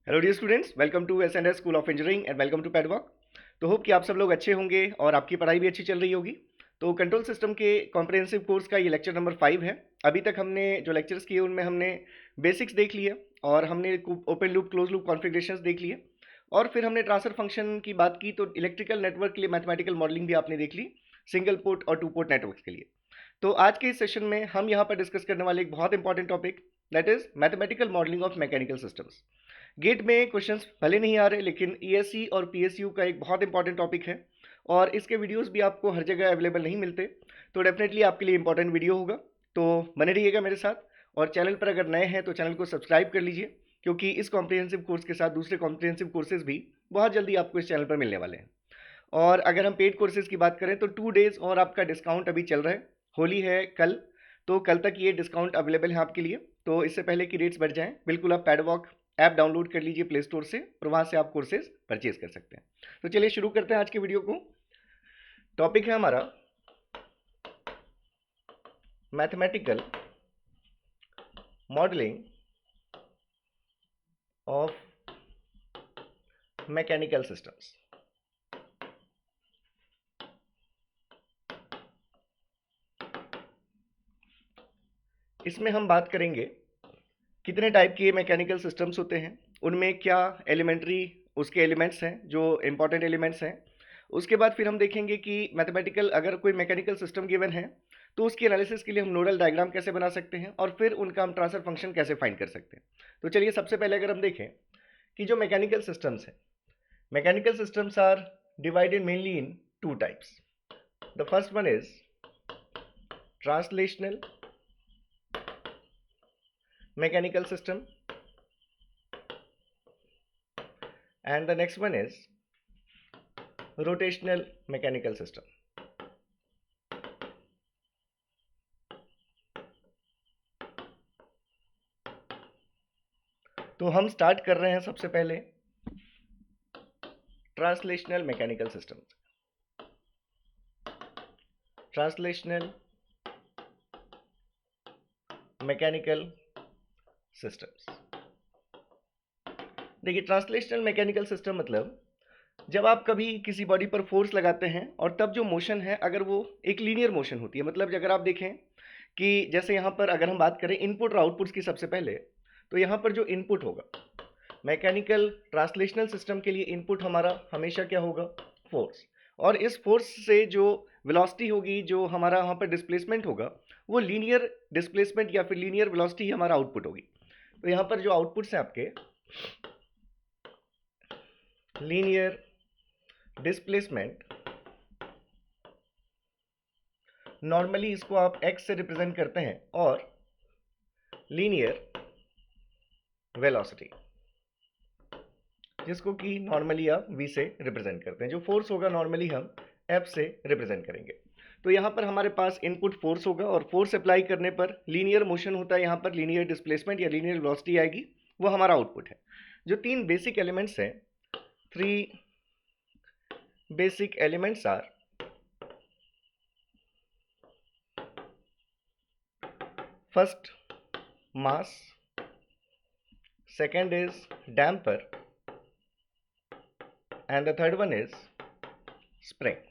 Hello dear students, welcome to S school of engineering and welcome to पैडवॉक। तो hope कि आप सब लोग अच्छे होंगे और आपकी पढ़ाई भी अच्छी चल रही होगी। तो कंट्रोल सिस्टम के कॉम्प्रिहेंसिव कोर्स का ये लेक्चर नंबर 5 है। अभी तक हमने जो लेक्चर्स किए उनमें हमने बेसिक्स देख लिए और हमने open loop close loop configurations देख लिए और फिर हमने ट्रांसफर फंक्शन की बात की। तो इलेक्ट्रिकल नेटवर्क के लिए मैथमेटिकल मॉडलिंग भी आपने देख ली, सिंगल पोर्ट और टू पोर्ट नेटवर्क्स के लिए। तो आज के इस सेशन में हम यहाँ पर डिस्कस करने वाले एक बहुत important topic, that is mathematical modelling of mechanical systems. GATE में क्वेश्चंस भले नहीं आ रहे, लेकिन ईएससी और पीएसयू का एक बहुत इंपॉर्टेंट टॉपिक है और इसके वीडियोस भी आपको हर जगह अवेलेबल नहीं मिलते। तो डेफिनेटली आपके लिए इंपॉर्टेंट वीडियो होगा, तो बने रहिएगा मेरे साथ। और चैनल पर अगर नए हैं तो चैनल को सब्सक्राइब कर लीजिए, क्योंकि इस कॉम्प्रिहेंसिव कोर्स के साथ दूसरे कॉम्प्रिहेंसिव कोर्सेज भी बहुत जल्दी आपको इस चैनल पर मिलने वाले हैं। और अगर हम पेड कोर्सेज की बात करें तो 2 डेज और आपका डिस्काउंट अभी चल रहा है। होली है कल, तो कल तक ये डिस्काउंट अवेलेबल है आपके लिए। तो इससे पहले कि रेट्स बढ़ जाएं, बिल्कुल आप पैडवॉक ऐप डाउनलोड कर लीजिए प्ले स्टोर से और वहाँ से आप कोर्सेज परचेज कर सकते हैं। तो चलिए शुरू करते हैं आज के वीडियो को। टॉपिक है हमारा mathematical modelling of mechanical systems. इसमें हम बात करेंगे कितने टाइप के मैकेनिकल सिस्टम्स होते हैं, उनमें क्या एलिमेंट्री उसके एलिमेंट्स हैं जो इंपॉर्टेंट एलिमेंट्स हैं। उसके बाद फिर हम देखेंगे कि मैथमेटिकल अगर कोई मैकेनिकल सिस्टम गिवन है तो उसकी एनालिसिस के लिए हम नोडल डायग्राम कैसे बना सकते हैं और फिर उनका हम ट्रांसफर फंक्शन कैसे फाइंड कर सकते हैं। तो चलिए सबसे पहले अगर हम देखें कि जो मैकेनिकल सिस्टम्स हैं, mechanical systems are divided mainly in 2 types. The first one is translational mechanical system and the next one is rotational mechanical system. तो हम स्टार्ट कर रहे हैं सबसे पहले translational mechanical system. Translational mechanical systems, देखिए translational mechanical system मतलब जब आप कभी किसी बॉडी पर फोर्स लगाते हैं और तब जो मोशन है अगर वो एक लीनियर मोशन होती है, मतलब अगर आप देखें कि जैसे यहाँ पर अगर हम बात करें इनपुट और आउटपुट्स की सबसे पहले, तो यहाँ पर जो इनपुट होगा मैकेनिकल ट्रांसलेशनल सिस्टम के लिए इनपुट हमारा हमेशा क्या होगा, फोर्स। और इस फोर्स से जो वेलोसिटी होगी, जो हमारा वहाँ पर डिस्प्लेसमेंट होगा, वो लीनियर डिस्प्लेसमेंट या फिर लीनियर वेलोसिटी हमारा आउटपुट होगी। तो यहाँ पर जो आउटपुट्स हैं आपके लीनियर डिस्प्लेसमेंट, नॉर्मली इसको आप x से रिप्रेजेंट करते हैं, और लीनियर वेलोसिटी जिसको कि नॉर्मली आप v से रिप्रेजेंट करते हैं। जो फोर्स होगा नॉर्मली हम f से रिप्रेजेंट करेंगे। तो यहाँ पर हमारे पास इनपुट फोर्स होगा और फोर्स अप्लाई करने पर लीनियर मोशन होता है, यहाँ पर लीनियर डिस्प्लेसमेंट या लीनियर वेलोसिटी आएगी, वो हमारा आउटपुट है। जो 3 बेसिक एलिमेंट्स हैं, 3 basic elements are first mass, second is damper and the third one is spring।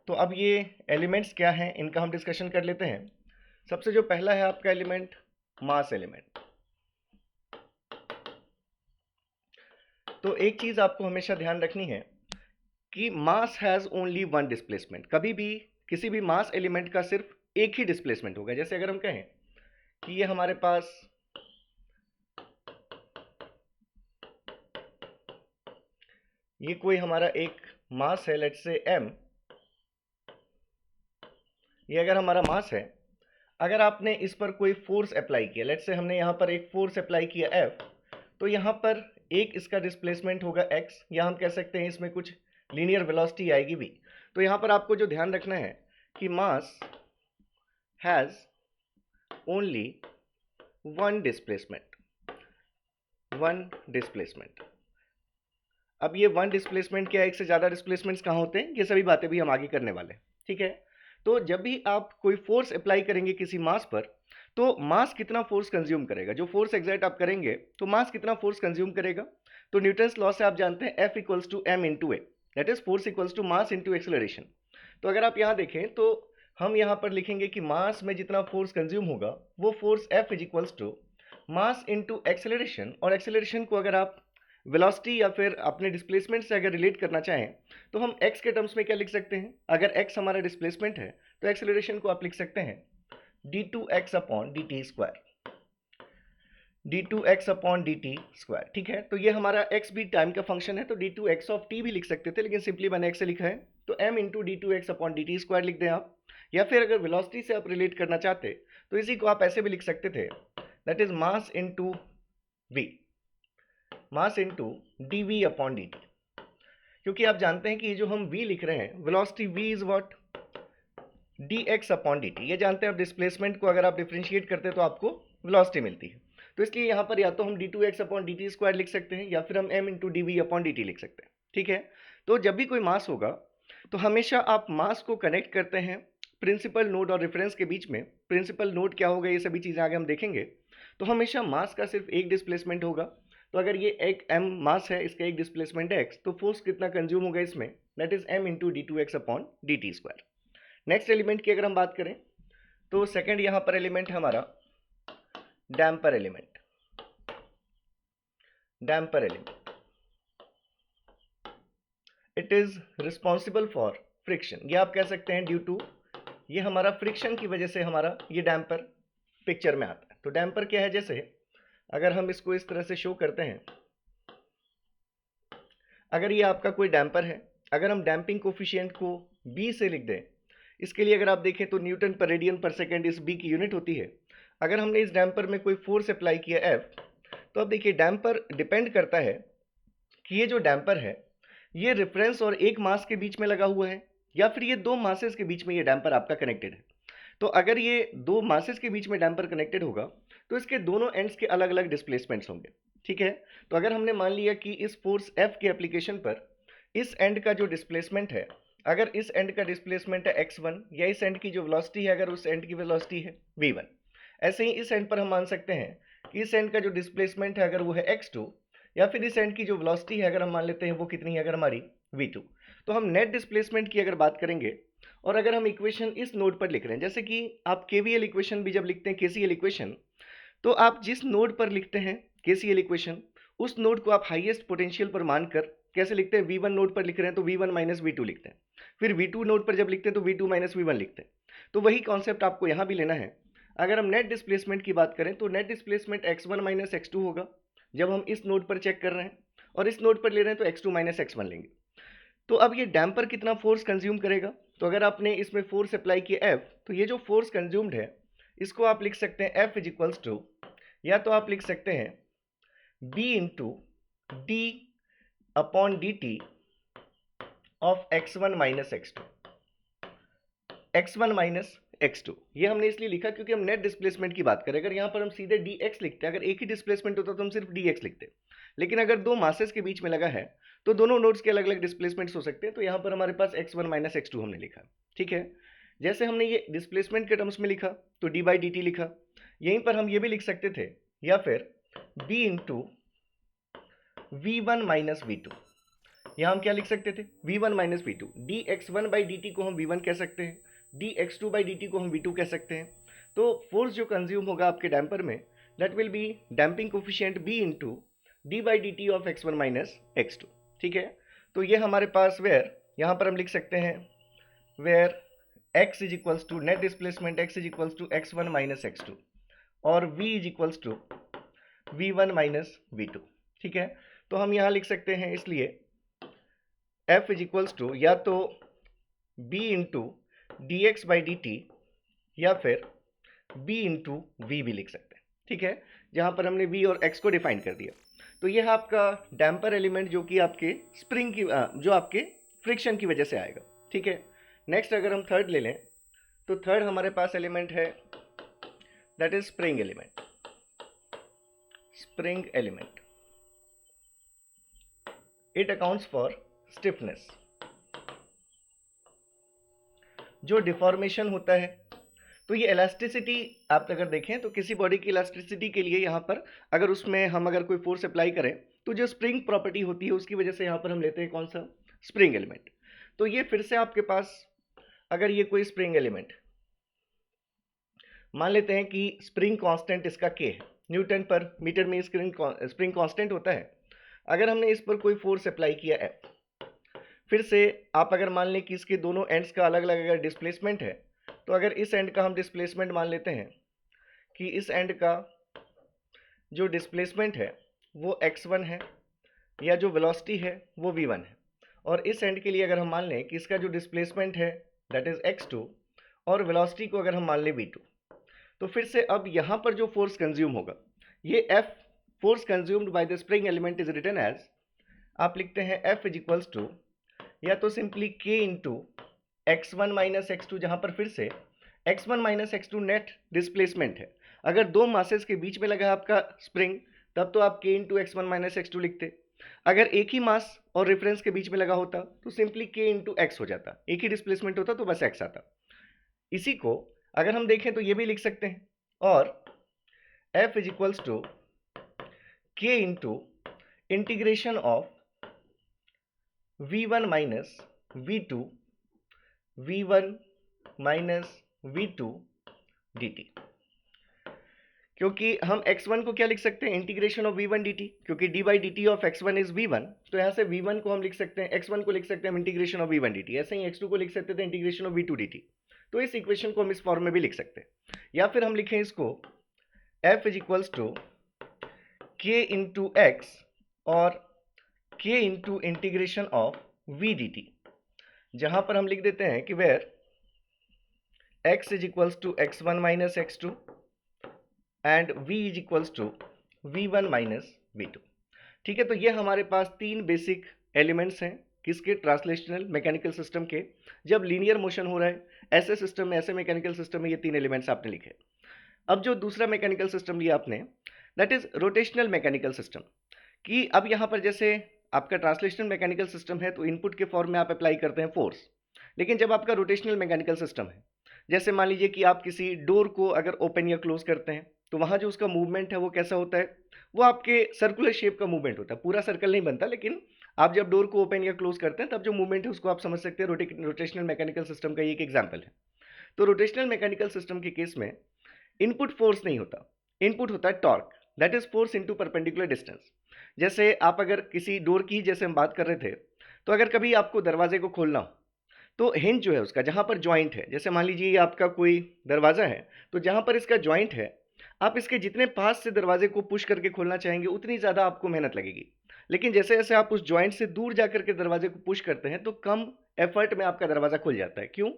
तो अब ये एलिमेंट्स क्या हैं इनका हम डिस्कशन कर लेते हैं। सबसे जो पहला है आपका एलिमेंट, मास एलिमेंट। तो एक चीज आपको हमेशा ध्यान रखनी है कि मास हैज ओनली वन डिस्प्लेसमेंट। कभी भी किसी भी मास एलिमेंट का सिर्फ एक ही डिस्प्लेसमेंट होगा। जैसे अगर हम कहें कि ये हमारे पास ये कोई हमारा एक मास है, लेट्स से m, ये अगर हमारा मास है, अगर आपने इस पर कोई फोर्स अप्लाई किया, लेट्स से हमने यहाँ पर एक फोर्स अप्लाई किया F, तो यहाँ पर एक इसका डिस्प्लेसमेंट होगा x, या हम कह सकते हैं इसमें कुछ लीनियर वेलोसिटी आएगी भी। तो यहाँ पर आपको जो ध्यान रखना है कि मास हैज ओनली वन डिस्प्लेसमेंट। अब ये वन डिस्प्लेसमेंट क्या है, एक से ज़्यादा डिस्प्लेसमेंट्स कहाँ होते हैं, ये सभी बातें भी हम आगे करने वाले हैं, ठीक है। तो जब भी आप कोई फोर्स अप्लाई करेंगे किसी मास पर, तो मास कितना फोर्स कंज्यूम करेगा, जो फोर्स एग्जर्ट आप करेंगे तो मास कितना फोर्स कंज्यूम करेगा। तो न्यूटन्स लॉ से आप जानते हैं F equals to M into A, that is force equals to mass into acceleration. तो अगर आप यहाँ देखें तो हम यहाँ पर लिखेंगे कि मास में जितना फोर्स कंज्यूम होगा वो force F is equals to mass into acceleration, और एक्सेलरेशन को अगर आप वेलोसिटी या फिर अपने डिस्प्लेसमेंट से अगर रिलेट करना चाहें तो हम x के टर्म्स में क्या लिख सकते हैं। अगर x हमारा डिस्प्लेसमेंट है तो एक्सेलरेशन को आप लिख सकते हैं d2x upon dt square, d2x upon dt square. ठीक है, तो ये हमारा x भी टाइम का फंक्शन है तो d2x ऑफ t भी लिख सकते थे, लेकिन सिंपली मैंने x से लिखा है तो m into d2x upon dt square लिख दें आप। या फिर अगर वेलोसिटी से आप रिलेट करना चाहते तो इसी को आप ऐसे भी लिख सकते थे, that is mass into v, mass into dv upon dt। क्योंकि आप जानते हैं कि ये जो हम v लिख रहे हैं velocity v is what, dx upon dt। ये जानते हैं आप डिस्प्लेसमेंट को अगर आप डिफरेंशिएट करते हैं तो आपको वेलोसिटी मिलती है। तो इसलिए यहाँ पर या तो हम d2x अपॉन dt स्क्वायर लिख सकते हैं या फिर हम m into dv upon dt लिख सकते हैं। ठीक है, तो जब भी कोई मास होगा तो हमेशा आप मास को कनेक्ट करते हैं प्रिंसिपल नोड और रेफरेंस के बीच में। प्रिंसिपल नोड क्या होगा ये सभी चीज़ें आगे हम देखेंगे। तो हमेशा मास का सिर्फ एक डिस्प्लेसमेंट होगा, तो अगर ये एक m मास है, इसका एक डिस्प्लेसमेंट है x, तो फोर्स कितना कंज्यूम होगा इसमें, that is m into d2x upon dt square. Next element की अगर हम बात करें तो सेकंड यहाँ पर एलिमेंट है हमारा damper element. Damper element it is responsible for friction, ये आप कह सकते हैं ड्यू टू, ये हमारा फ्रिक्शन की वजह से हमारा ये डैम्पर पिक्चर में आता है। तो डैम्पर क्या है, जैसे अगर हम इसको इस तरह से शो करते हैं, अगर ये आपका कोई डैम्पर है, अगर हम डैम्पिंग कोफिशिएंट को b से लिख दें, इसके लिए अगर आप देखें तो न्यूटन पर रेडियन पर सेकेंड इस b की यूनिट होती है। अगर हमने इस डैम्पर में कोई फोर्स अप्लाई किया F, तो अब देखिए डैम्पर डिपेंड करता है कि ये जो डैम्पर है ये रेफरेंस और एक मास के बीच में लगा हुआ है या फिर ये दो मासेस के बीच में ये डैम्पर आपका कनेक्टेड है। तो अगर ये दो मासेस के बीच में डैम्पर कनेक्टेड होगा तो इसके दोनों एंड्स के अलग अलग डिस्प्लेसमेंट्स होंगे। ठीक है, तो अगर हमने मान लिया कि इस फोर्स F के एप्लीकेशन पर इस एंड का जो डिस्प्लेसमेंट है, अगर इस एंड का डिस्प्लेसमेंट है x1, या इस एंड की जो वेलोसिटी है अगर उस एंड की वेलोसिटी है v1, ऐसे ही इस एंड पर हम मान सकते हैं कि इस एंड का जो डिस्प्लेसमेंट है अगर वो है x2, या फिर इस एंड की जो वेलोसिटी है अगर हम मान लेते हैं वो कितनी है, अगर हमारी v2। तो हम नेट डिस्प्लेसमेंट की अगर बात करेंगे और अगर हम इक्वेशन इस नोड पर लिख रहे हैं, जैसे कि आप केवीएल इक्वेशन भी जब लिखते हैं, केसीएल इक्वेशन, तो आप जिस नोड पर लिखते हैं केसीएल इक्वेशन, उस नोड को आप हाईएस्ट पोटेंशियल पर मानकर कैसे लिखते हैं, v1 नोड पर लिख रहे हैं तो v1 माइनस वी लिखते हैं, फिर v2 नोड पर जब लिखते हैं तो v2 माइनस वी लिखते हैं। तो वही कॉन्सेप्ट आपको यहाँ भी लेना है। अगर हम नेट डिस्प्लेसमेंट की बात करें तो net displacement x1 minus x2 होगा जब हम इस नोड पर चेक कर रहे हैं, और इस नोड पर ले रहे हैं तो x2 माइनस x1 लेंगे। तो अब ये डैम्पर कितना फोर्स कंज्यूम करेगा, तो अगर आपने इसमें फोर्स अप्लाई किया F, तो ये जो फोर्स कंज्यूम्ड है इसको आप लिख सकते हैं F इज इक्वल्स टू, या तो आप लिख सकते हैं B into D upon D T of x1 minus x2, x1 minus x2। ये हमने इसलिए लिखा क्योंकि हम नेट डिस्प्लेसमेंट की बात करें। अगर यहाँ पर हम सीधे dx लिखते हैं, अगर एक ही डिस्प्लेसमेंट होता तो हम सिर्फ dx लिखते, लेकिन अगर दो मासेस के बीच में लगा है तो दोनों नोड्स के अलग अलग डिस्प्लेसमेंट्स हो सकते हैं, तो यहाँ पर हमारे पास x1 माइनस x2 हमने लिखा। ठीक है, जैसे हमने ये डिस्प्लेसमेंट के टर्म्स में लिखा तो d बाई डी टी लिखा, यहीं पर हम ये भी लिख सकते थे, या फिर b into V one minus V two, यहाँ हम क्या लिख सकते थे, v1 minus V two, D X one by D T को हम v1 कह सकते हैं, D X two by D T को हम v2 कह सकते हैं। तो फोर्स जो कंज्यूम होगा आपके डैम्पर में that will be damping coefficient b into D by D T of x1 minus x2। ठीक है, तो ये हमारे पास वेयर, यहाँ पर हम लिख सकते हैं where x is equals to net displacement x is equals to x1 minus x2 और v is equals to v1 minus v2। ठीक है, तो हम यहाँ लिख सकते हैं इसलिए F इज इक्वल्स टू या तो B into D X by D T या फिर B इंटू वी भी लिख सकते हैं। ठीक है, जहाँ पर हमने V और X को डिफाइन कर दिया। तो यह है आपका डैम्पर एलिमेंट जो कि आपके स्प्रिंग की जो आपके फ्रिक्शन की वजह से आएगा। ठीक है, नेक्स्ट अगर हम थर्ड ले लें तो थर्ड हमारे पास एलिमेंट है that is spring element. Spring element it accounts for stiffness. जो डिफॉर्मेशन होता है तो ये इलास्टिसिटी आप अगर देखें तो किसी बॉडी की इलास्टिसिटी के लिए यहाँ पर अगर उसमें हम अगर कोई फोर्स अप्लाई करें तो जो स्प्रिंग प्रॉपर्टी होती है उसकी वजह से यहाँ पर हम लेते हैं कौन सा, स्प्रिंग एलिमेंट। तो ये फिर से आपके पास अगर ये कोई स्प्रिंग एलिमेंट मान लेते हैं कि स्प्रिंग कांस्टेंट इसका के है, न्यूटन पर मीटर में स्प्रिंग कांस्टेंट होता है। अगर हमने इस पर कोई फोर्स अप्लाई किया है, फिर से आप अगर मान लें कि इसके दोनों एंड्स का अलग अलग अगर डिस्प्लेसमेंट है, तो अगर इस एंड का हम डिस्प्लेसमेंट मान लेते हैं कि इस एंड का जो डिस्प्लेसमेंट है वो x1 है, या जो वेलोसिटी है वो v1 है, और इस एंड के लिए अगर हम मान लें कि इसका जो डिस्प्लेसमेंट है दैट इज x2 और वेलोसिटी को अगर हम मान लें v2, तो फिर से अब यहाँ पर जो फोर्स कंज्यूम होगा ये F force consumed by the spring element is written as, आप लिखते हैं F इज इक्वल्स टू या तो simply K into x1 minus x2, जहाँ पर फिर से x1 minus x2 net displacement है। अगर दो मासेस के बीच में लगा आपका स्प्रिंग तब तो आप K into X one minus X two लिखते। अगर एक ही मास और रेफरेंस के बीच में लगा होता तो सिंपली K इंटू एक्स हो जाता, एक ही डिस्प्लेसमेंट होता तो बस x आता। इसी को अगर हम देखें तो ये भी लिख सकते हैं, और F is equals to K into integration of v1 minus v2 v1 minus v2 dt। क्योंकि हम x1 को क्या लिख सकते हैं, इंटीग्रेशन ऑफ v1 dt, क्योंकि d by D T of x1 is v1, तो यहाँ से v1 को हम लिख सकते हैं, x1 को लिख सकते हैं हम इंटीग्रेशन ऑफ v1 dt, ऐसे ही x2 को लिख सकते थे इंटीग्रेशन ऑफ v2 dt। तो इस इक्वेशन को हम इस फॉर्म में भी लिख सकते हैं, या फिर हम लिखें इसको f is equals to k into X और k into integration of v dt, जहां पर हम लिख देते हैं कि where x is equals to x1 minus x2 and v is equals to v1 minus v2। ठीक है, तो ये हमारे पास तीन बेसिक एलिमेंट्स हैं किसके, ट्रांसलेशनल मैकेनिकल सिस्टम के। जब लीनियर मोशन हो रहा है ऐसे सिस्टम में, ऐसे मैकेनिकल सिस्टम में ये तीन एलिमेंट्स आपने लिखे। अब जो दूसरा मैकेनिकल सिस्टम लिया आपने that is rotational mechanical system, कि अब यहाँ पर जैसे आपका ट्रांसलेशनल मैकेनिकल सिस्टम है तो इनपुट के फॉर्म में आप अप्लाई करते हैं फोर्स, लेकिन जब आपका रोटेशनल मैकेनिकल सिस्टम है, जैसे मान लीजिए कि आप किसी डोर को अगर ओपन या क्लोज करते हैं तो वहाँ जो उसका मूवमेंट है वो कैसा होता है, वो आपके सर्कुलर शेप का मूवमेंट होता है, पूरा सर्कल नहीं बनता, लेकिन आप जब डोर को ओपन या क्लोज करते हैं तब जो मूवमेंट है उसको आप समझ सकते हैं, रोटेशनल मैकेनिकल सिस्टम का ये एक एग्जाम्पल है। तो रोटेशनल मैकेनिकल सिस्टम के केस में इनपुट फोर्स नहीं होता, इनपुट होता है torque, that is force into perpendicular distance. जैसे आप अगर किसी डोर की जैसे हम बात कर रहे थे, तो अगर कभी आपको दरवाजे को खोलना हो तो हिंज जो है उसका जहाँ पर जॉइंट है, जैसे मान लीजिए ये आपका कोई दरवाज़ा है तो जहाँ पर इसका जॉइंट है आप इसके जितने पास से दरवाजे को पुश करके खोलना चाहेंगे उतनी ज़्यादा आपको मेहनत लगेगी, लेकिन जैसे जैसे आप उस जॉइंट से दूर जाकर के दरवाजे को पुश करते हैं तो कम एफर्ट में आपका दरवाज़ा खुल जाता है। क्यों?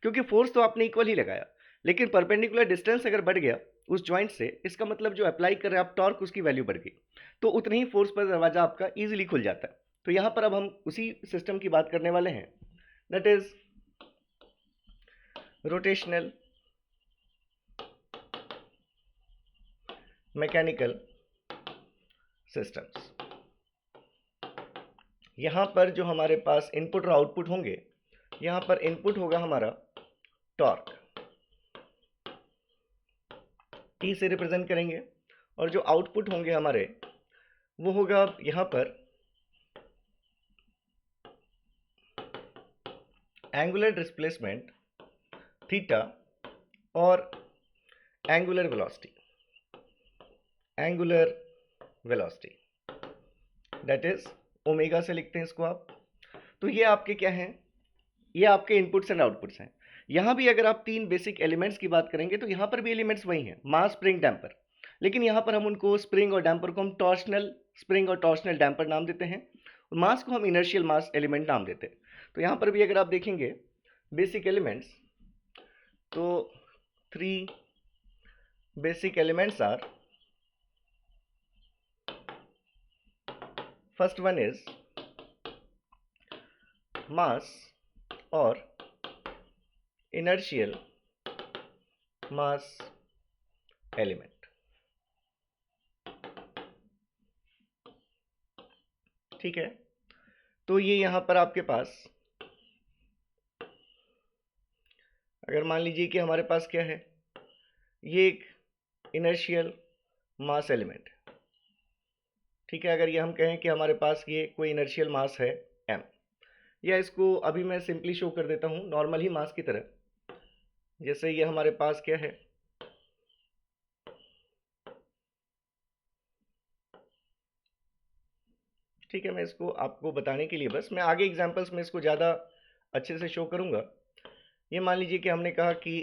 क्योंकि फोर्स तो आपने इक्वल ही लगाया, लेकिन परपेंडिकुलर डिस्टेंस अगर बढ़ गया उस जॉइंट से, इसका मतलब जो अप्लाई कर रहे हैं आप टॉर्क, उसकी वैल्यू बढ़ गई, तो उतनी ही फोर्स पर दरवाजा आपका इजीली खुल जाता है। तो यहाँ पर अब हम उसी सिस्टम की बात करने वाले हैं, that is rotational mechanical systems. यहाँ पर जो हमारे पास इनपुट और आउटपुट होंगे, यहाँ पर इनपुट होगा हमारा टॉर्क, टी से रिप्रेजेंट करेंगे, और जो आउटपुट होंगे हमारे वो होगा यहाँ पर एंगुलर डिस्प्लेसमेंट थीटा और angular velocity, angular velocity that is omega से लिखते हैं इसको आप। तो ये आपके क्या हैं, ये आपके इनपुट्स एंड आउटपुट्स हैं। यहाँ भी अगर आप तीन बेसिक एलिमेंट्स की बात करेंगे तो यहाँ पर भी एलिमेंट्स वही हैं, मास, स्प्रिंग, डैम्पर, लेकिन यहाँ पर हम उनको स्प्रिंग और डैम्पर को हम टॉर्शनल स्प्रिंग और टॉर्शनल डैम्पर नाम देते हैं, और मास को हम इनर्शियल मास एलिमेंट नाम देते हैं। तो यहाँ पर भी अगर आप देखेंगे बेसिक एलिमेंट्स, तो three basic elements are, first one is mass और इनर्शियल मास एलिमेंट। ठीक है, तो ये यहां पर आपके पास अगर मान लीजिए कि हमारे पास क्या है, ये एक इनर्शियल मास एलिमेंट, ठीक है। अगर ये हम कहें कि हमारे पास ये कोई इनर्शियल मास है m, या इसको अभी मैं सिंपली शो कर देता हूँ नॉर्मल ही मास की तरह। जैसे ये हमारे पास क्या है, ठीक है। मैं इसको आपको बताने के लिए बस मैं आगे एग्जांपल्स में इसको ज़्यादा अच्छे से शो करूँगा। ये मान लीजिए कि हमने कहा कि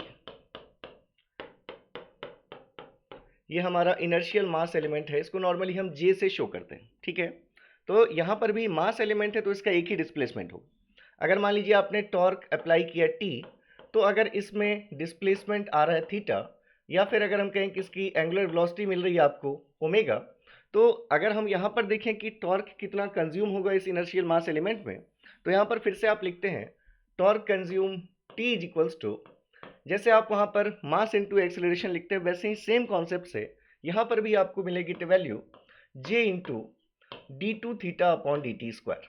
ये हमारा इनर्शियल मास एलिमेंट है, इसको नॉर्मली हम जे से शो करते हैं, ठीक है। तो यहाँ पर भी मास एलिमेंट है तो इसका एक ही डिस्प्लेसमेंट हो। अगर मान लीजिए आपने टॉर्क अप्लाई किया टी, तो अगर इसमें डिस्प्लेसमेंट आ रहा है थीटा, या फिर अगर हम कहें कि इसकी एंगुलर वेलोसिटी मिल रही है आपको ओमेगा, तो अगर हम यहाँ पर देखें कि टॉर्क कितना कंज्यूम होगा इस इनर्शियल मास एलिमेंट में, तो यहाँ पर फिर से आप लिखते हैं torque consume T is equals to, जैसे आप वहाँ पर मास इनटू एक्सेलरेशन लिखते हैं वैसे ही सेम कॉन्सेप्ट से यहाँ पर भी आपको मिलेगी value J into D two theta upon D T square.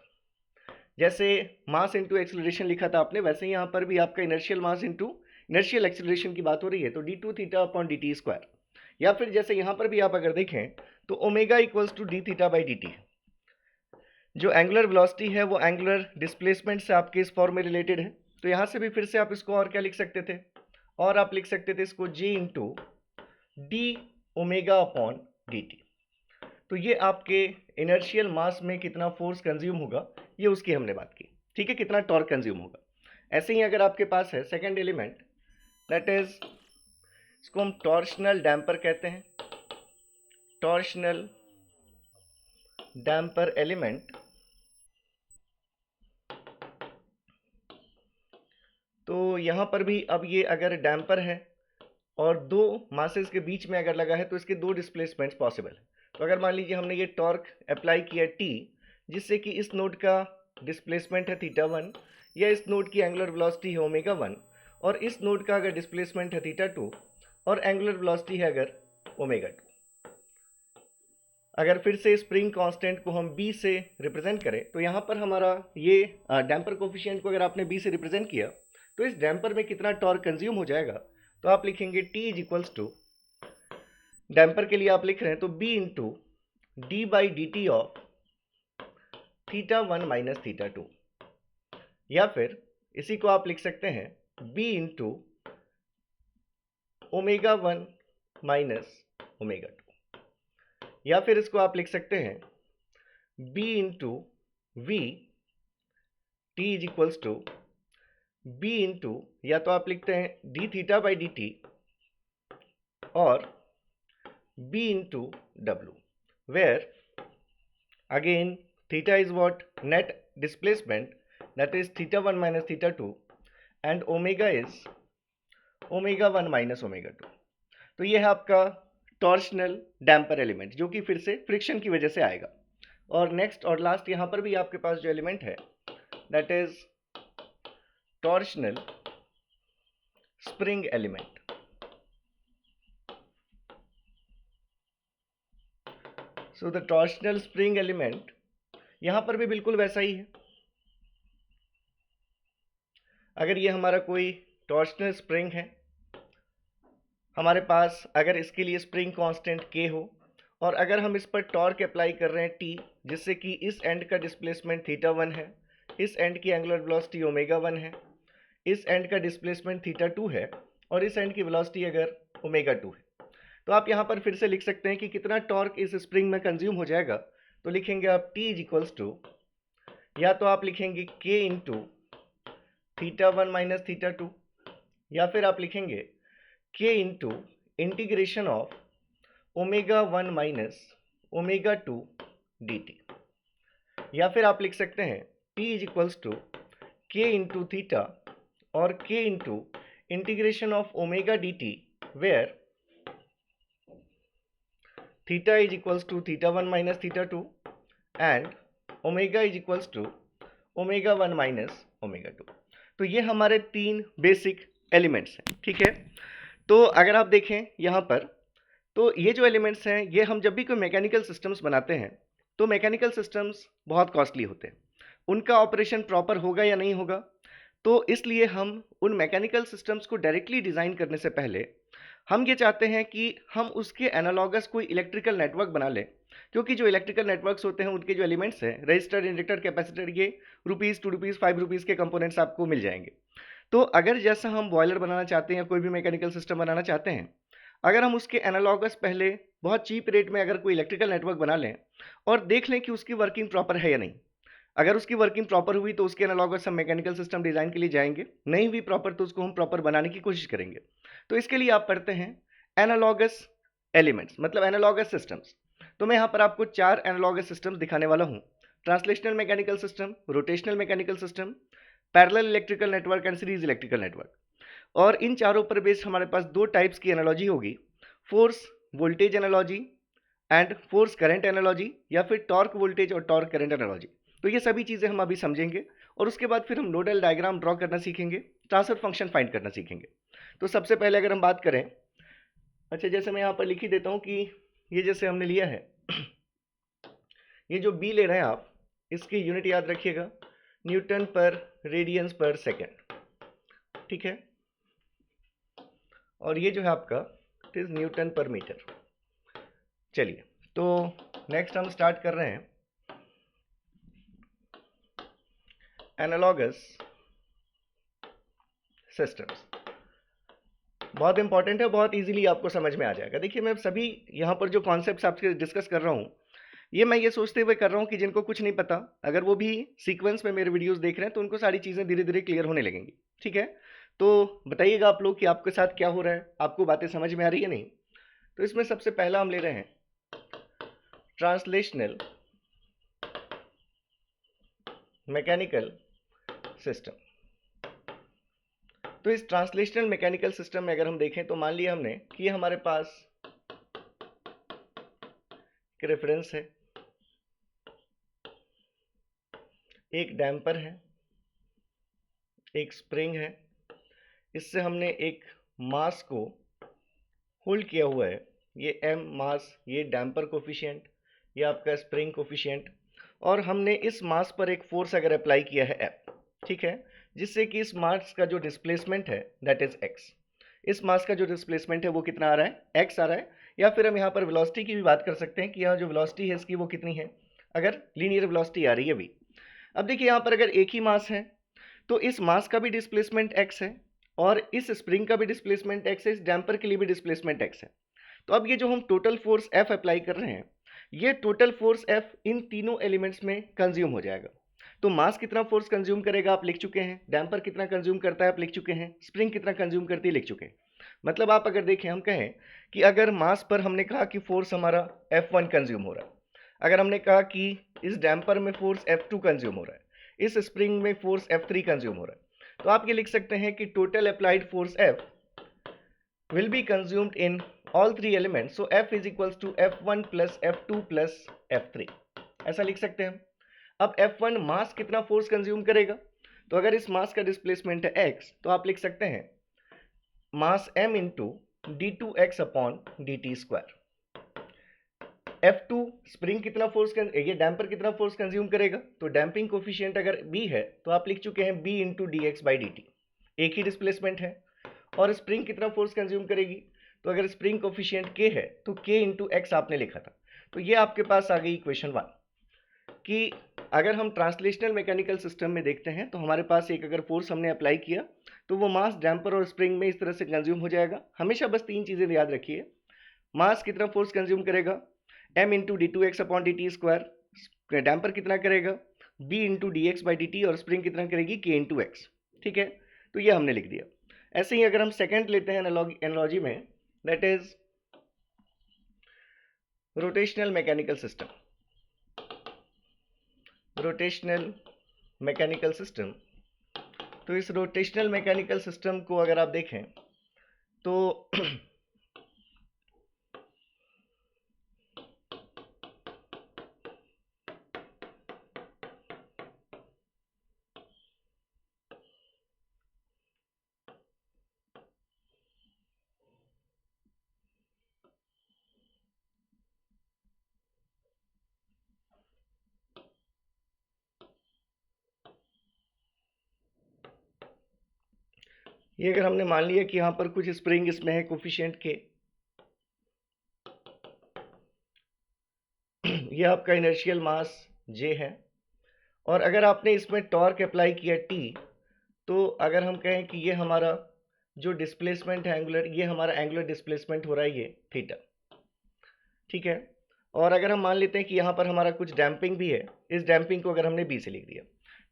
जैसे मास इंटू एक्सेलरेशन लिखा था आपने, वैसे ही यहाँ पर भी आपका inertial mass into inertial acceleration की बात हो रही है, तो D two theta upon D T square. या फिर जैसे यहाँ पर भी आप अगर देखें तो omega equals to D theta by D T. जो एंगुलर वेलोसिटी है वो एंगुलर डिस्प्लेसमेंट से आपके इस फॉर्म में रिलेटेड है, तो यहाँ से भी फिर से आप इसको और क्या लिख सकते थे, और आप लिख सकते थे इसको J into D omega upon D T. तो ये आपके इनर्शियल मास में कितना फोर्स कंज्यूम होगा ये उसकी हमने बात की, ठीक है, कितना टॉर्क कंज्यूम होगा। ऐसे ही अगर आपके पास है सेकंड एलिमेंट, दैट इज इसको हम टॉर्शनल डैम्पर कहते हैं, टॉर्शनल डैम्पर एलिमेंट। तो यहाँ पर भी अब ये अगर डैम्पर है और दो मासेस के बीच में अगर लगा है तो इसके दो डिस्प्लेसमेंट्स पॉसिबल है। तो अगर मान लीजिए हमने ये टॉर्क अप्लाई किया टी, जिससे कि इस नोड का डिस्प्लेसमेंट है थीटा 1, या इस नोड की एंगुलर वेलोसिटी है ओमेगा 1, और इस नोड का अगर डिस्प्लेसमेंट है थीटा 2 और एंगुलर वेलोसिटी है अगर ओमेगा 2। अगर फिर से स्प्रिंग कांस्टेंट को हम b से रिप्रेजेंट करें, तो यहाँ पर हमारा ये डैम्पर कोफिशिएंट को अगर आपने b से रिप्रेजेंट किया तो इस डैम्पर में कितना टॉर्क कंज्यूम हो जाएगा, तो आप लिखेंगे t is equals to, damper के लिए आप लिख रहे हैं तो b into D by D T of theta 1 minus theta 2, या फिर इसी को आप लिख सकते हैं b into omega 1 minus omega 2, या फिर इसको आप लिख सकते हैं b into V T is equals to b into, या तो आप लिखते हैं D theta by D T और b into w, where again theta is what, net displacement, that is theta 1 minus theta 2, and omega is omega 1 minus omega 2। तो ये है आपका टॉर्शनल डैम्पर एलिमेंट जो कि फिर से फ्रिक्शन की वजह से आएगा। और नेक्स्ट और लास्ट यहाँ पर भी आपके पास जो एलिमेंट है that is torsional spring element. So the torsional spring element यहाँ पर भी बिल्कुल वैसा ही है। अगर ये हमारा कोई टॉर्शनल स्प्रिंग है, हमारे पास अगर इसके लिए स्प्रिंग कांस्टेंट k हो, और अगर हम इस पर टॉर्क अप्लाई कर रहे हैं t, जिससे कि इस एंड का डिस्प्लेसमेंट थीटा 1 है, इस एंड की एंगुलर वेलोसिटी ओमेगा 1 है, इस एंड का डिस्प्लेसमेंट थीटा 2 है, और इस एंड की वेलोसिटी अगर ओमेगा 2 है, तो आप यहाँ पर फिर से लिख सकते हैं कि कितना टॉर्क इस स्प्रिंग में कंज्यूम हो जाएगा। तो लिखेंगे आप t इज इक्वल्स टू, या तो आप लिखेंगे k into theta 1 minus theta 2, या फिर आप लिखेंगे k into integration of omega 1 minus omega 2 dt, या फिर आप लिख सकते हैं t is equals to k into theta और k into integration of omega dt, where theta is equals to theta 1 minus theta 2 and omega is equals to omega 1 minus omega 2। तो ये हमारे तीन बेसिक एलिमेंट्स हैं, ठीक है। तो अगर आप देखें यहाँ पर, तो ये जो एलिमेंट्स हैं ये हम जब भी कोई मैकेनिकल सिस्टम्स बनाते हैं तो मैकेनिकल सिस्टम्स बहुत कॉस्टली होते हैं, उनका ऑपरेशन प्रॉपर होगा या नहीं होगा, तो इसलिए हम उन मैकेनिकल सिस्टम्स को डायरेक्टली डिज़ाइन करने से पहले हम ये चाहते हैं कि हम उसके एनालॉगस कोई इलेक्ट्रिकल नेटवर्क बना लें, क्योंकि जो इलेक्ट्रिकल नेटवर्क्स होते हैं उनके जो एलिमेंट्स हैं, रजिस्टर, इंडक्टर, कैपेसिटर, ये रुपीज़, 2 रुपीज़, 5 रुपीज़ के कंपोनेंट्स आपको मिल जाएंगे। तो अगर जैसा हम बॉयलर बनाना चाहते हैं या कोई भी मैकेनिकल सिस्टम बनाना चाहते हैं, अगर हम उसके एनालॉगस पहले बहुत चीप रेट में अगर कोई इलेक्ट्रिकल नेटवर्क बना लें और देख लें कि उसकी वर्किंग प्रॉपर है या नहीं। अगर उसकी वर्किंग प्रॉपर हुई तो उसके एनालॉगस हम मैकेनिकल सिस्टम डिज़ाइन के लिए जाएंगे, नहीं हुई प्रॉपर तो उसको हम प्रॉपर बनाने की कोशिश करेंगे। तो इसके लिए आप पढ़ते हैं एनालॉगस एलिमेंट्स, मतलब एनालॉगस सिस्टम्स। तो मैं यहाँ पर आपको 4 एनालॉगस सिस्टम्स दिखाने वाला हूँ: translational mechanical system, rotational mechanical system, parallel electrical network and series electrical network. और इन चारों पर बेस्ड हमारे पास 2 टाइप्स की एनालॉजी होगी: force voltage analogy and force current analogy, या फिर टॉर्क वोल्टेज और टॉर्क करंट एनालॉजी। तो ये सभी चीज़ें हम अभी समझेंगे और उसके बाद फिर हम नोडल डायग्राम ड्रॉ करना सीखेंगे, ट्रांसफर फंक्शन फाइंड करना सीखेंगे। तो सबसे पहले अगर हम बात करें, अच्छा जैसे मैं यहाँ पर लिख ही देता हूँ कि ये जैसे हमने लिया है, ये जो बी ले रहे हैं आप, इसकी यूनिट याद रखिएगा, न्यूटन पर रेडियंस पर सेकेंड, ठीक है। और ये जो है आपका इट इज न्यूटन पर मीटर। चलिए, तो नेक्स्ट हम स्टार्ट कर रहे हैं एनालॉगस सिस्टम्स। बहुत इंपॉर्टेंट है, बहुत इजीली आपको समझ में आ जाएगा। देखिए, मैं सभी यहाँ पर जो कॉन्सेप्ट्स आपसे डिस्कस कर रहा हूँ, ये मैं ये सोचते हुए कर रहा हूँ कि जिनको कुछ नहीं पता, अगर वो भी सीक्वेंस में मेरे वीडियोस देख रहे हैं तो उनको सारी चीज़ें धीरे धीरे क्लियर होने लगेंगी, ठीक है। तो बताइएगा आप लोग कि आपके साथ क्या हो रहा है, आपको बातें समझ में आ रही है नहीं। तो इसमें सबसे पहला हम ले रहे हैं ट्रांसलेशनल मैकेनिकल सिस्टम। तो इस ट्रांसलेशनल मैकेनिकल सिस्टम में अगर हम देखें तो मान लिया हमने कि हमारे पास एक रेफरेंस है, एक डैम्पर है, एक स्प्रिंग है, इससे हमने एक मास को होल्ड किया हुआ है, ये एम मास, ये डैम्पर कोफिशिएंट, ये आपका स्प्रिंग कोफिशिएंट, और हमने इस मास पर एक फोर्स अगर अप्लाई किया है एफ, ठीक है, जिससे कि इस मास का जो डिस्प्लेसमेंट है दैट इज एक्स। इस मास का जो डिस्प्लेसमेंट है वो कितना आ रहा है, एक्स आ रहा है। या फिर हम यहाँ पर वेलोसिटी की भी बात कर सकते हैं कि यहाँ जो वेलोसिटी है इसकी वो कितनी है, अगर लीनियर वेलोसिटी आ रही है भी। अब देखिए, यहाँ पर अगर एक ही मास है तो इस मास का भी डिस्प्लेसमेंट एक्स है और इस स्प्रिंग का भी डिस्प्लेसमेंट एक्स है, इस डैम्पर के लिए भी डिस्प्लेसमेंट एक्स है। तो अब ये जो हम टोटल फोर्स एफ अप्लाई कर रहे हैं, ये टोटल फोर्स एफ इन तीनों एलिमेंट्स में कंज्यूम हो जाएगा। तो मास कितना फोर्स कंज्यूम करेगा आप लिख चुके हैं, डैम्पर कितना कंज्यूम करता है आप लिख चुके हैं, स्प्रिंग कितना कंज्यूम करती है लिख चुके हैं। मतलब आप अगर देखें, हम कहें कि अगर मास पर हमने कहा कि फोर्स हमारा F1 कंज्यूम हो रहा है, अगर हमने कहा कि इस डैम्पर में फोर्स F2 कंज्यूम हो रहा है, इस स्प्रिंग में फोर्स F3 कंज्यूम हो रहा है, तो आप ये लिख सकते हैं कि total applied force F will be consumed in all three elements, so F is equals to F1 plus F2 plus F3, ऐसा लिख सकते हैं हम। अब F1 मास कितना फोर्स कंज्यूम करेगा, तो अगर इस मास का डिस्प्लेसमेंट है x, तो आप लिख सकते हैं मास m into d2x upon dt square. F2 spring कितना फोर्स, ये डैम्पर कितना फोर्स कंज्यूम करेगा, तो डैम्पिंग कोफिशिएंट अगर b है तो आप लिख चुके हैं b into D X by D T, एक ही डिस्प्लेसमेंट है। और स्प्रिंग कितना फोर्स कंज्यूम करेगी, तो अगर स्प्रिंग कोफिशिएंट k है तो k इंटू एक्स आपने लिखा था। तो ये आपके पास आ गई इक्वेशन 1 कि अगर हम ट्रांसलेशनल मैकेनिकल सिस्टम में देखते हैं तो हमारे पास एक अगर फोर्स हमने अप्लाई किया तो वो मास डैम्पर और स्प्रिंग में इस तरह से कंज्यूम हो जाएगा। हमेशा बस 3 चीज़ें याद रखिए, मास कितना फोर्स कंज्यूम करेगा m into D two X upon D T square, damper कितना करेगा b into D X by D T, और स्प्रिंग कितना करेगी k इंटू एक्स, ठीक है। तो ये हमने लिख दिया। ऐसे ही अगर हम सेकेंड लेते हैं एनालॉजी में, that is rotational mechanical system. Rotational mechanical system, तो इस रोटेशनल मैकेनिकल सिस्टम को अगर आप देखें तो ये अगर हमने मान लिया कि यहाँ पर कुछ स्प्रिंग इसमें है कोफिशिएंट के, ये आपका इनर्शियल मास जे है, और अगर आपने इसमें टॉर्क अप्लाई किया टी, तो अगर हम कहें कि ये हमारा जो डिस्प्लेसमेंट है एंगुलर, ये हमारा एंगुलर डिस्प्लेसमेंट हो रहा है ये थीटा, ठीक है। और अगर हम मान लेते हैं कि यहाँ पर हमारा कुछ डैम्पिंग भी है, इस डैम्पिंग को अगर हमने बी से लिख दिया,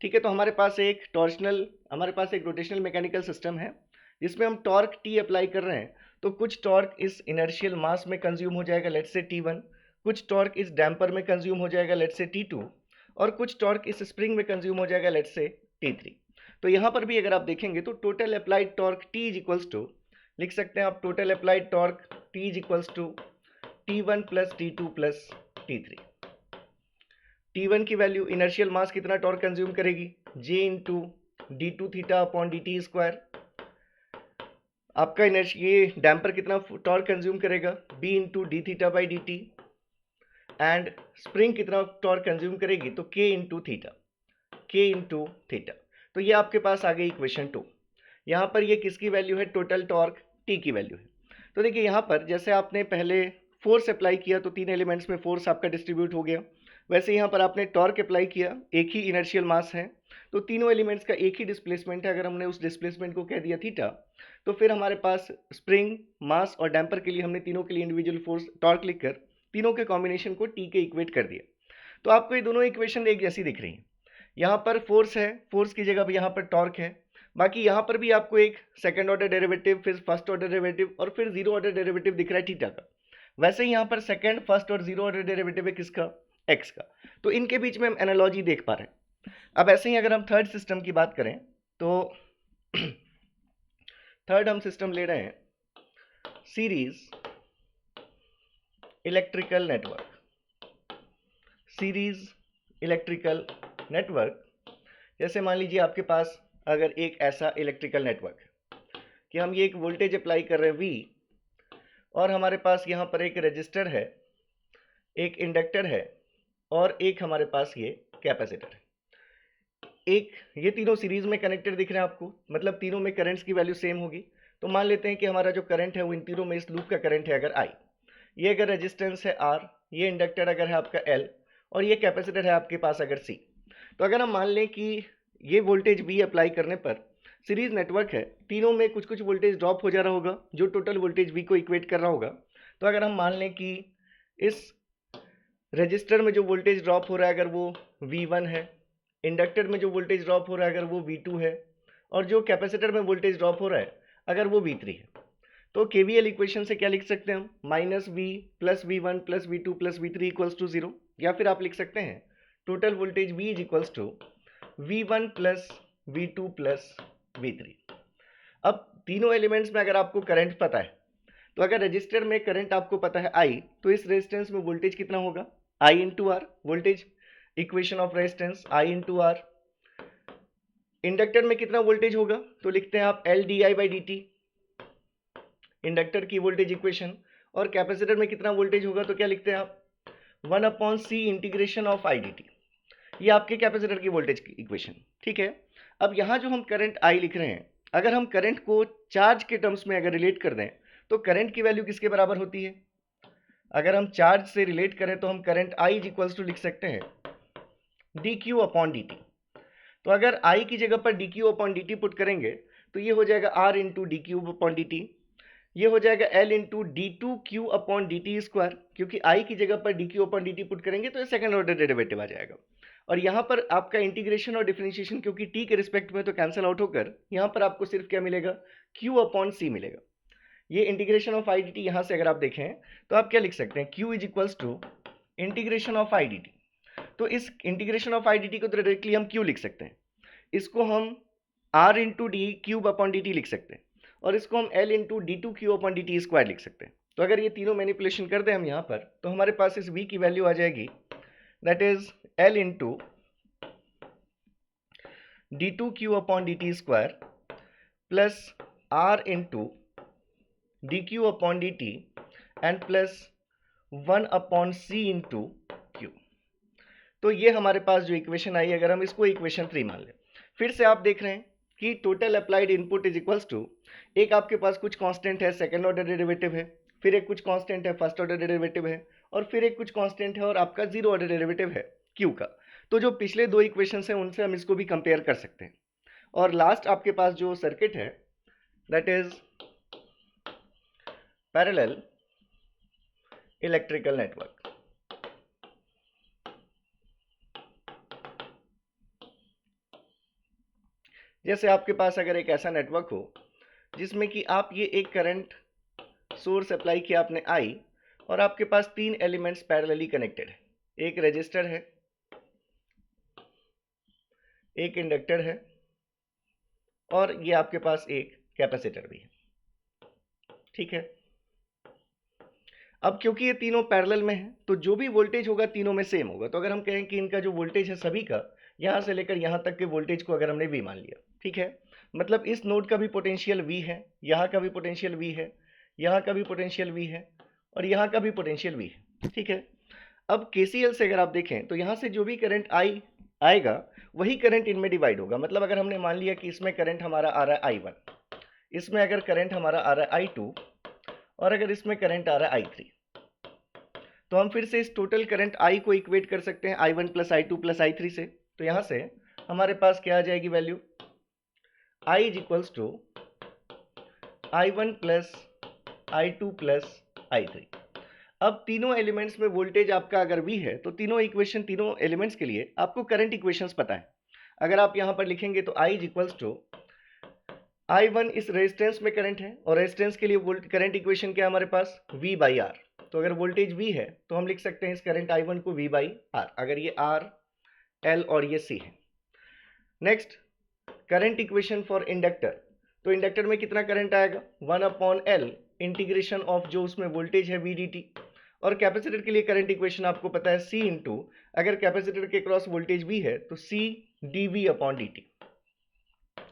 ठीक है, तो हमारे पास एक रोटेशनल मैकेनिकल सिस्टम है जिसमें हम टॉर्क टी अप्लाई कर रहे हैं। तो कुछ टॉर्क इस इनर्शियल मास में कंज्यूम हो जाएगा, लेट्स से T1, कुछ टॉर्क इस डैम्पर में कंज्यूम हो जाएगा, लेट्स से T2, और कुछ टॉर्क इस स्प्रिंग में कंज्यूम हो जाएगा, लेट्स से T3। तो यहाँ पर भी अगर आप देखेंगे तो total applied torque T is equals to, लिख सकते हैं आप, total applied torque T is equals to T1 plus T2 plus T3। T1 की वैल्यू इनर्शियल मास कितना टॉर्क कंज्यूम करेगी, J into D two theta upon D T square. आपका ये damper कितना टॉर्क कंज्यूम करेगा, B into D theta by D T, and spring कितना torque consume करेगी, तो K इंटू थीटा। तो ये आपके पास आ गई इक्वेशन 2। यहाँ पर ये किसकी वैल्यू है, टोटल टॉर्क T की वैल्यू है। तो देखिए यहाँ पर जैसे आपने पहले फोर्स अप्लाई किया तो तीन एलिमेंट्स में फोर्स आपका डिस्ट्रीब्यूट हो गया, वैसे यहाँ पर आपने टॉर्क अप्लाई किया, एक ही इनर्शियल मास है तो तीनों एलिमेंट्स का एक ही डिस्प्लेसमेंट है। अगर हमने उस डिस्प्लेसमेंट को कह दिया थीटा, तो फिर हमारे पास स्प्रिंग, मास और डैम्पर के लिए हमने तीनों के लिए इंडिविजुअल फोर्स टॉर्क लिखकर तीनों के कॉम्बिनेशन को टी के इक्वेट कर दिया। तो आपको ये दोनों इक्वेशन एक जैसी दिख रही हैं। यहाँ पर फोर्स है, फोर्स की जगह पर यहाँ पर टॉर्क है, बाकी यहाँ पर भी आपको एक सेकंड ऑर्डर डेरिवेटिव, फिर फर्स्ट ऑर्डर डेरिवेटिव और फिर जीरो ऑर्डर डेरिवेटिव दिख रहा है थीटा का। वैसे ही यहाँ पर सेकंड, फर्स्ट और जीरो ऑर्डर डेरिवेटिव है किसका, एक्स का। तो इनके बीच में हम एनालॉजी देख पा रहे हैं। अब ऐसे ही अगर हम थर्ड सिस्टम की बात करें तो थर्ड हम सिस्टम ले रहे हैं सीरीज इलेक्ट्रिकल नेटवर्क। जैसे मान लीजिए आपके पास अगर एक ऐसा इलेक्ट्रिकल नेटवर्क है कि हम ये एक वोल्टेज अप्लाई कर रहे हैं V, और हमारे पास यहाँ पर एक रजिस्टर है, एक इंडक्टर है और एक हमारे पास ये कैपेसिटर है। एक ये तीनों सीरीज में कनेक्टेड दिख रहे हैं आपको, मतलब तीनों में करंट्स की वैल्यू सेम होगी। तो मान लेते हैं कि हमारा जो करंट है वो इन तीनों में, इस लूप का करंट है अगर I, ये अगर रेजिस्टेंस है R, ये इंडक्टर अगर है आपका L, और ये कैपेसिटर है आपके पास अगर C। तो अगर हम मान लें कि ये वोल्टेज V अप्लाई करने पर सीरीज नेटवर्क है, तीनों में कुछ कुछ वोल्टेज ड्रॉप हो जा रहा होगा जो टोटल वोल्टेज V को इक्वेट कर रहा होगा। तो अगर हम मान लें कि इस रजिस्टर में जो वोल्टेज ड्रॉप हो रहा है अगर वो V1 है, इंडक्टर में जो वोल्टेज ड्रॉप हो रहा है अगर वो V2 है, और जो कैपेसिटर में वोल्टेज ड्रॉप हो रहा है अगर वो V3 है, तो KVL इक्वेशन से क्या लिख सकते हैं हम, minus V plus V1 plus V2 plus V3 equals to 0। या फिर आप लिख सकते हैं total voltage V is equals to V1 plus V2 plus V3। अब तीनों एलिमेंट्स में अगर आपको करंट पता है, तो अगर रजिस्टर में करंट आपको पता है I, तो इस रेजिस्टेंस में वोल्टेज कितना होगा, I into R, voltage equation of resistance I into R. Inductor में कितना वोल्टेज होगा, तो लिखते हैं आप L di by D T, inductor की वोल्टेज इक्वेशन। और कैपेसिटर में कितना वोल्टेज होगा, तो क्या लिखते हैं आप 1 upon C integration of I D T, ये आपके कैपेसिटर की वोल्टेज की इक्वेशन, ठीक है। अब यहाँ जो हम करंट I लिख रहे हैं, अगर हम करंट को चार्ज के टर्म्स में अगर रिलेट कर दें तो करंट की वैल्यू किसके बराबर होती है, अगर हम चार्ज से रिलेट करें तो हम current I is equals to लिख सकते हैं D Q upon D T. तो अगर I की जगह पर D Q upon D T put करेंगे तो ये हो जाएगा R into D Q upon D T, ये हो जाएगा L into D two Q upon D T square, क्योंकि I की जगह पर D Q upon D T put करेंगे तो ये सेकंड ऑर्डर डेरिवेटिव आ जाएगा। और यहाँ पर आपका इंटीग्रेशन और डिफरेंशिएशन क्योंकि t के रिस्पेक्ट में तो कैंसिल आउट होकर यहाँ पर आपको सिर्फ क्या मिलेगा, q अपॉन सी मिलेगा। ये integration of I D T यहाँ से अगर आप देखें तो आप क्या लिख सकते हैं, q is equals to integration of I D T. तो इस integration of I D T को डायरेक्टली हम q लिख सकते हैं, इसको हम r into D Q upon D T लिख सकते हैं, और इसको हम l into D two Q upon D T square लिख सकते हैं। तो अगर ये तीनों मैनिपुलेशन कर दें हम यहाँ पर, तो हमारे पास इस v की वैल्यू आ जाएगी, that is l into D two Q upon D T square plus r into D Q upon D T and plus 1 upon C into Q. तो ये हमारे पास जो इक्वेशन आई, अगर हम इसको इक्वेशन 3 मान लें, फिर से आप देख रहे हैं कि total applied input is equals to, एक आपके पास कुछ कांस्टेंट है सेकंड ऑर्डर डेरिवेटिव है, फिर एक कुछ कांस्टेंट है फर्स्ट ऑर्डर डेरिवेटिव है, और फिर एक कुछ कांस्टेंट है और आपका जीरो ऑर्डर डेरिवेटिव है क्यू का। तो जो पिछले दो इक्वेशंस हैं उनसे हम इसको भी कंपेयर कर सकते हैं। और लास्ट आपके पास जो सर्किट है that is parallel electrical network. जैसे आपके पास अगर एक ऐसा नेटवर्क हो जिसमें कि आप ये एक करंट सोर्स अप्लाई किया आपने आई, और आपके पास तीन एलिमेंट्स पैरेलली कनेक्टेड है, एक रेजिस्टर है, एक इंडक्टर है, और ये आपके पास एक कैपेसिटर भी है। ठीक है, अब क्योंकि ये तीनों पैरेलल में है तो जो भी वोल्टेज होगा तीनों में सेम होगा। तो अगर हम कहें कि इनका जो वोल्टेज है सभी का, यहां से लेकर यहां तक के वोल्टेज को अगर हमने वी मान लिया, ठीक है, मतलब इस नोड का भी पोटेंशियल वी है, यहाँ का भी पोटेंशियल वी है, यहाँ का भी पोटेंशियल वी है, और यहाँ का भी पोटेंशियल वी है। ठीक है, अब केसीएल से अगर आप देखें तो यहाँ से जो भी करंट आई आएगा वही करंट इनमें डिवाइड होगा। मतलब अगर हमने मान लिया कि इसमें करंट हमारा आ रहा है I1, इसमें अगर करंट हमारा आ रहा है I2, और अगर इसमें करंट आ रहा है I3, तो हम फिर से इस टोटल करंट I को इक्वेट कर सकते हैं I1 plus I2 plus I3 से। तो यहाँ से हमारे पास क्या आ जाएगी value, I is equals to I1 plus I2 plus I3। अब तीनों एलिमेंट्स में वोल्टेज आपका अगर V है तो तीनों इक्वेशन, तीनों एलिमेंट्स के लिए आपको करंट इक्वेशंस पता है। अगर आप यहाँ पर लिखेंगे तो I is equals to I1 इस रेजिस्टेंस में करंट है, और रेजिस्टेंस के लिए करंट इक्वेशन क्या है हमारे पास, V बाई आर। तो अगर वोल्टेज V है तो हम लिख सकते हैं इस करंट I1 को V बाई आर, अगर ये R, L और ये C है। Next current equation for inductor, तो इंडक्टर में कितना करंट आएगा, 1/L इंटीग्रेशन ऑफ जो उसमें वोल्टेज है V dt। और कैपेसिटर के लिए करंट इक्वेशन आपको पता है C इंटू, अगर कैपेसिटर के क्रॉस वोल्टेज V है तो C dV/dt।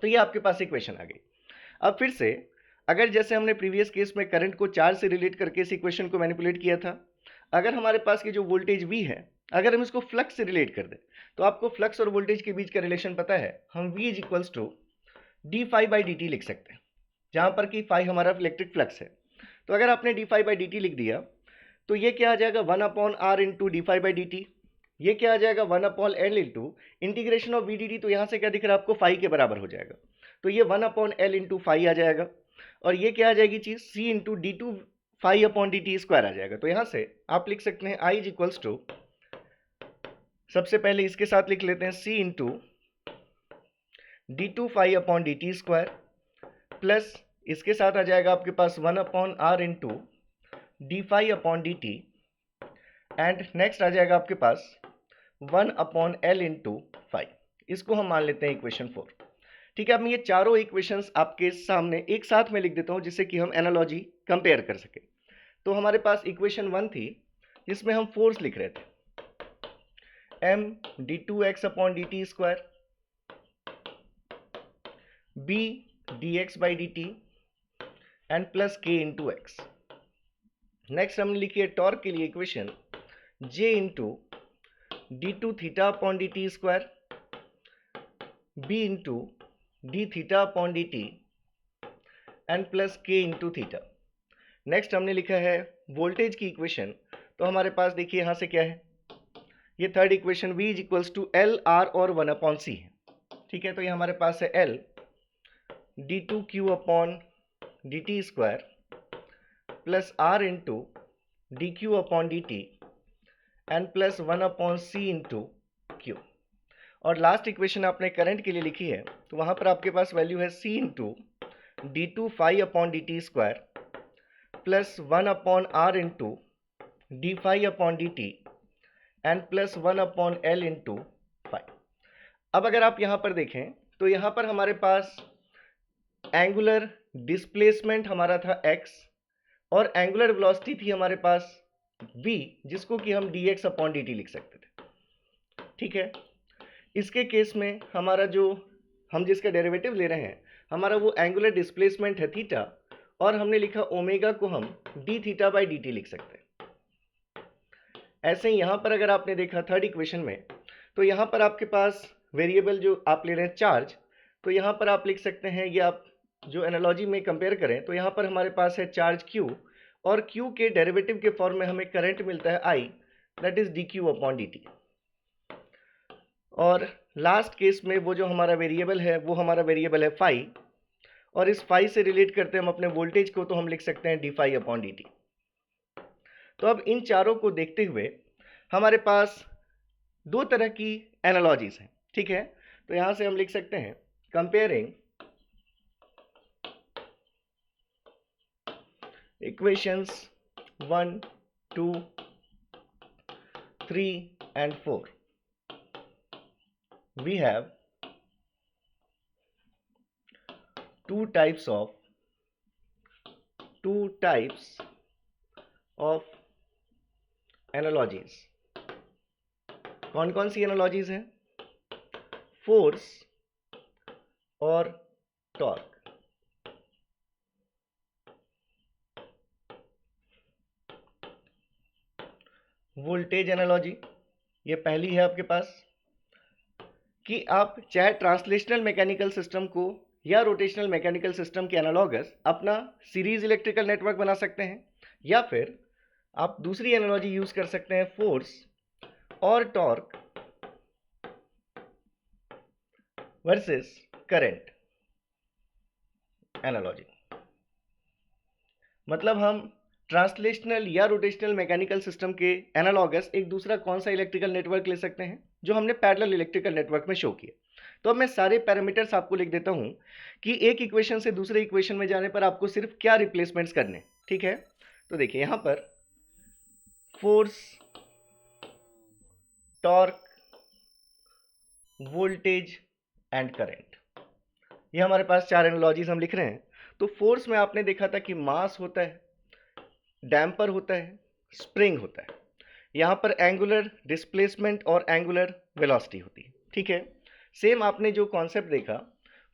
तो ये आपके पास इक्वेशन आ गई। अब फिर से अगर जैसे हमने प्रीवियस केस में करंट को चार्ज से रिलेट करके इस इक्वेशन को मैनिपुलेट किया था, अगर हमारे पास की जो वोल्टेज V है अगर हम इसको फ्लक्स से रिलेट कर दें, तो आपको फ्लक्स और वोल्टेज के बीच का रिलेशन पता है, हम V is equals to d∅dt लिख सकते हैं, जहां पर कि फाई हमारा इलेक्ट्रिक फ्लक्स है। तो अगर आपने d∅dt लिख दिया तो ये क्या आ जाएगा 1/r इंटू d∅dt, ये क्या आ जाएगा 1/L into integration of VDD। तो यहाँ से क्या दिख रहा है आपको, फाई के बराबर हो जाएगा, तो ये 1/L इंटू फाई आ जाएगा, और ये क्या आ जाएगी चीज, C इंटू d∅/dt स्क्वायर आ जाएगा। तो यहाँ से आप लिख सकते हैं I इज इक्वल्स टू, सबसे पहले इसके साथ लिख लेते हैं C into d∅/dt square, plus इसके साथ आ जाएगा आपके पास 1/r into d∅/dt, and next आ जाएगा आपके पास 1/L इंटू फाई। इसको हम मान लेते हैं इक्वेशन 4। ठीक है, अब मैं ये चारों इक्वेशंस आपके सामने एक साथ में लिख देता हूं जिससे कि हम एनालॉजी कंपेयर कर सके। तो हमारे पास इक्वेशन 1 थी जिसमें हम फोर्स लिख रहे थे, m d2x/dt square, b dx/dt and plus k into x. Next हमने लिखी है टॉर्क के लिए equation J into d2θ/dt square, b into dθ/dt and plus k into theta. Next हमने लिखा है वोल्टेज की इक्वेशन, तो हमारे पास देखिए यहाँ से क्या है, ये third equation V is equals to L R और 1/C है। ठीक है, तो ये हमारे पास है L d2q/dt square plus R into dq/dt and plus 1/C into Q। और लास्ट इक्वेशन आपने करंट के लिए लिखी है, तो वहां पर आपके पास वैल्यू है C into d2∅/dt square plus 1/R into d∅/dt and plus 1/L into phi. अब अगर आप यहां पर देखें तो यहां पर हमारे पास एंगुलर डिस्प्लेसमेंट हमारा था x, और एंगुलर वेलोसिटी थी हमारे पास v, जिसको कि हम dx/dt लिख सकते थे। ठीक है, इसके केस में हमारा जो हम जिसका डेरिवेटिव ले रहे हैं, हमारा वो एंगुलर डिस्प्लेसमेंट है थीटा, और हमने लिखा ओमेगा को हम dθ/dt लिख सकते हैं। ऐसे ही यहां पर अगर आपने देखा थर्ड इक्वेशन में, तो यहां पर आपके पास वेरिएबल जो आप ले रहे हैं चार्ज, तो यहाँ पर आप लिख सकते हैं, ये आप जो एनालॉजी में कंपेयर करें तो यहाँ पर हमारे पास है चार्ज Q, और Q के डेरिवेटिव के फॉर्म में हमें करंट मिलता है I, that is dQ upon dt। और लास्ट केस में वो जो हमारा वेरिएबल है वो हमारा वेरिएबल है फाई, और इस फाई से रिलेट करते हैं हम अपने वोल्टेज को, तो हम लिख सकते हैं D phi upon D T. तो अब इन चारों को देखते हुए हमारे पास दो तरह की एनालॉजीज हैं, ठीक है। तो यहां से हम लिख सकते हैं comparing equations 1, 2, 3 and 4, we have two types of analogies. कौन कौन सी एनालॉजीज हैं? फोर्स और टॉर्क। वोल्टेज एनालॉजी ये पहली है आपके पास, कि आप चाहे ट्रांसलेशनल मैकेनिकल सिस्टम को या रोटेशनल मैकेनिकल सिस्टम के एनालॉगस अपना सीरीज इलेक्ट्रिकल नेटवर्क बना सकते हैं, या फिर आप दूसरी एनालॉजी यूज कर सकते हैं फोर्स और टॉर्क वर्सेस करंट एनालॉजी। मतलब हम ट्रांसलेशनल या रोटेशनल मैकेनिकल सिस्टम के एनालॉगस एक दूसरा कौन सा इलेक्ट्रिकल नेटवर्क ले सकते हैं जो हमने पैरेलल इलेक्ट्रिकल नेटवर्क में शो किया। तो अब मैं सारे पैरामीटर्स आपको लिख देता हूं कि एक इक्वेशन से दूसरे इक्वेशन में जाने पर आपको सिर्फ क्या रिप्लेसमेंट्स करने, ठीक है। तो देखिए यहां पर force, torque, voltage and current, ये हमारे पास चार एनालॉजीज हम लिख रहे हैं। तो फोर्स में आपने देखा था कि मास होता है, डैम्पर होता है, स्प्रिंग होता है। यहाँ पर एंगुलर डिस्प्लेसमेंट और एंगुलर वेलोसिटी होती है, ठीक है। सेम आपने जो कॉन्सेप्ट देखा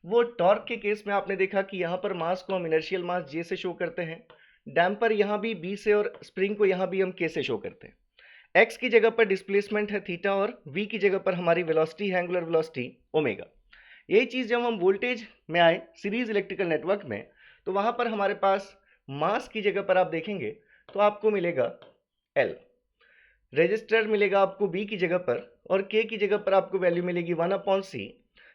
वो टॉर्क के केस में आपने देखा कि यहाँ पर मास को हम इनर्शियल मास जे से शो करते हैं, डैम्पर यहाँ भी बी से, और स्प्रिंग को यहाँ भी हम के से शो करते हैं। एक्स की जगह पर डिस्प्लेसमेंट है थीटा, और वी की जगह पर हमारी वेलोसिटी है एंगुलर वेलोसिटी ओमेगा। यही चीज़ जब हम वोल्टेज में आए सीरीज इलेक्ट्रिकल नेटवर्क में, तो वहाँ पर हमारे पास मास की जगह पर आप देखेंगे तो आपको मिलेगा L, रेजिस्टर मिलेगा आपको B की जगह पर, और K की जगह पर आपको वैल्यू मिलेगी 1/C।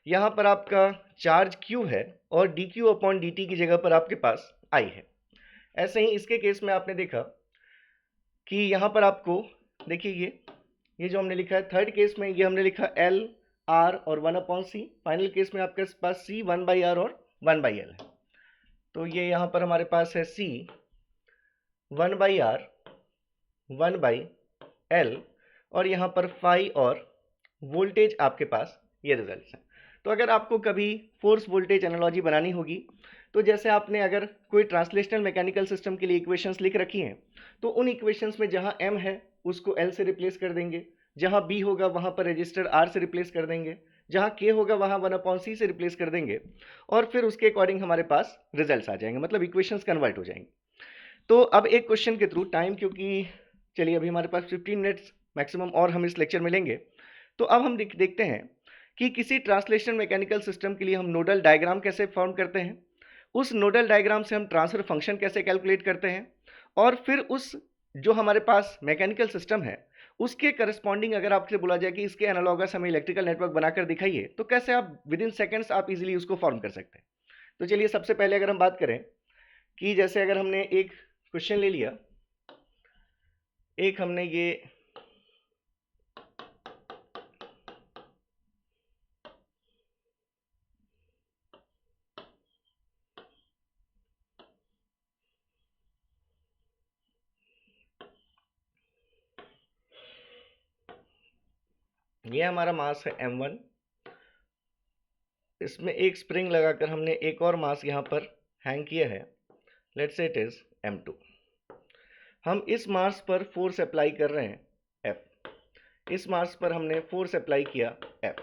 यहाँ पर आपका चार्ज Q है, और dQ अपॉन dt की जगह पर आपके पास I है। ऐसे ही इसके केस में आपने देखा कि यहाँ पर आपको देखिए ये जो हमने लिखा है थर्ड केस में, ये हमने लिखा L, R और 1/C। फाइनल केस में आपके पास C 1/R और 1/L है। तो ये यहाँ पर हमारे पास है C 1/R 1/L, और यहाँ पर फाई और वोल्टेज आपके पास ये रिजल्ट्स हैं। तो अगर आपको कभी फोर्स वोल्टेज एनालॉजी बनानी होगी, तो जैसे आपने अगर कोई ट्रांसलेशनल मैकेनिकल सिस्टम के लिए इक्वेशंस लिख रखी हैं, तो उन इक्वेशंस में जहाँ M है उसको L से रिप्लेस कर देंगे, जहाँ B होगा वहाँ पर रजिस्टर R से रिप्लेस कर देंगे, जहाँ K होगा वहाँ 1/C से रिप्लेस कर देंगे, और फिर उसके अकॉर्डिंग हमारे पास रिजल्ट्स आ जाएंगे, मतलब इक्वेशंस कन्वर्ट हो जाएंगे। तो अब एक क्वेश्चन के थ्रू टाइम, क्योंकि चलिए अभी हमारे पास 15 मिनट्स मैक्सिमम और हम इस लेक्चर में लेंगे, तो अब हम देखते हैं कि किसी ट्रांसलेशनल मैकेनिकल सिस्टम के लिए हम नोडल डायग्राम कैसे फॉर्म करते हैं, उस नोडल डायग्राम से हम ट्रांसफर फंक्शन कैसे कैलकुलेट करते हैं, और फिर उस जो हमारे पास मैकेनिकल सिस्टम है उसके करस्पॉन्डिंग अगर आपसे बोला जाए कि इसके एनालॉगस हमें इलेक्ट्रिकल नेटवर्क बनाकर दिखाइए, तो कैसे आप विद इन सेकेंड्स आप इजीली उसको फॉर्म कर सकते हैं। तो चलिए सबसे पहले अगर हम बात करें कि जैसे अगर हमने एक क्वेश्चन ले लिया, एक हमने ये हमारा मास है m1, इसमें एक स्प्रिंग लगाकर हमने एक और मास यहाँ पर हैंग किया है, let's say it is m2। हम इस मास पर फोर्स अप्लाई कर रहे हैं F, इस मास पर हमने फोर्स अप्लाई किया F,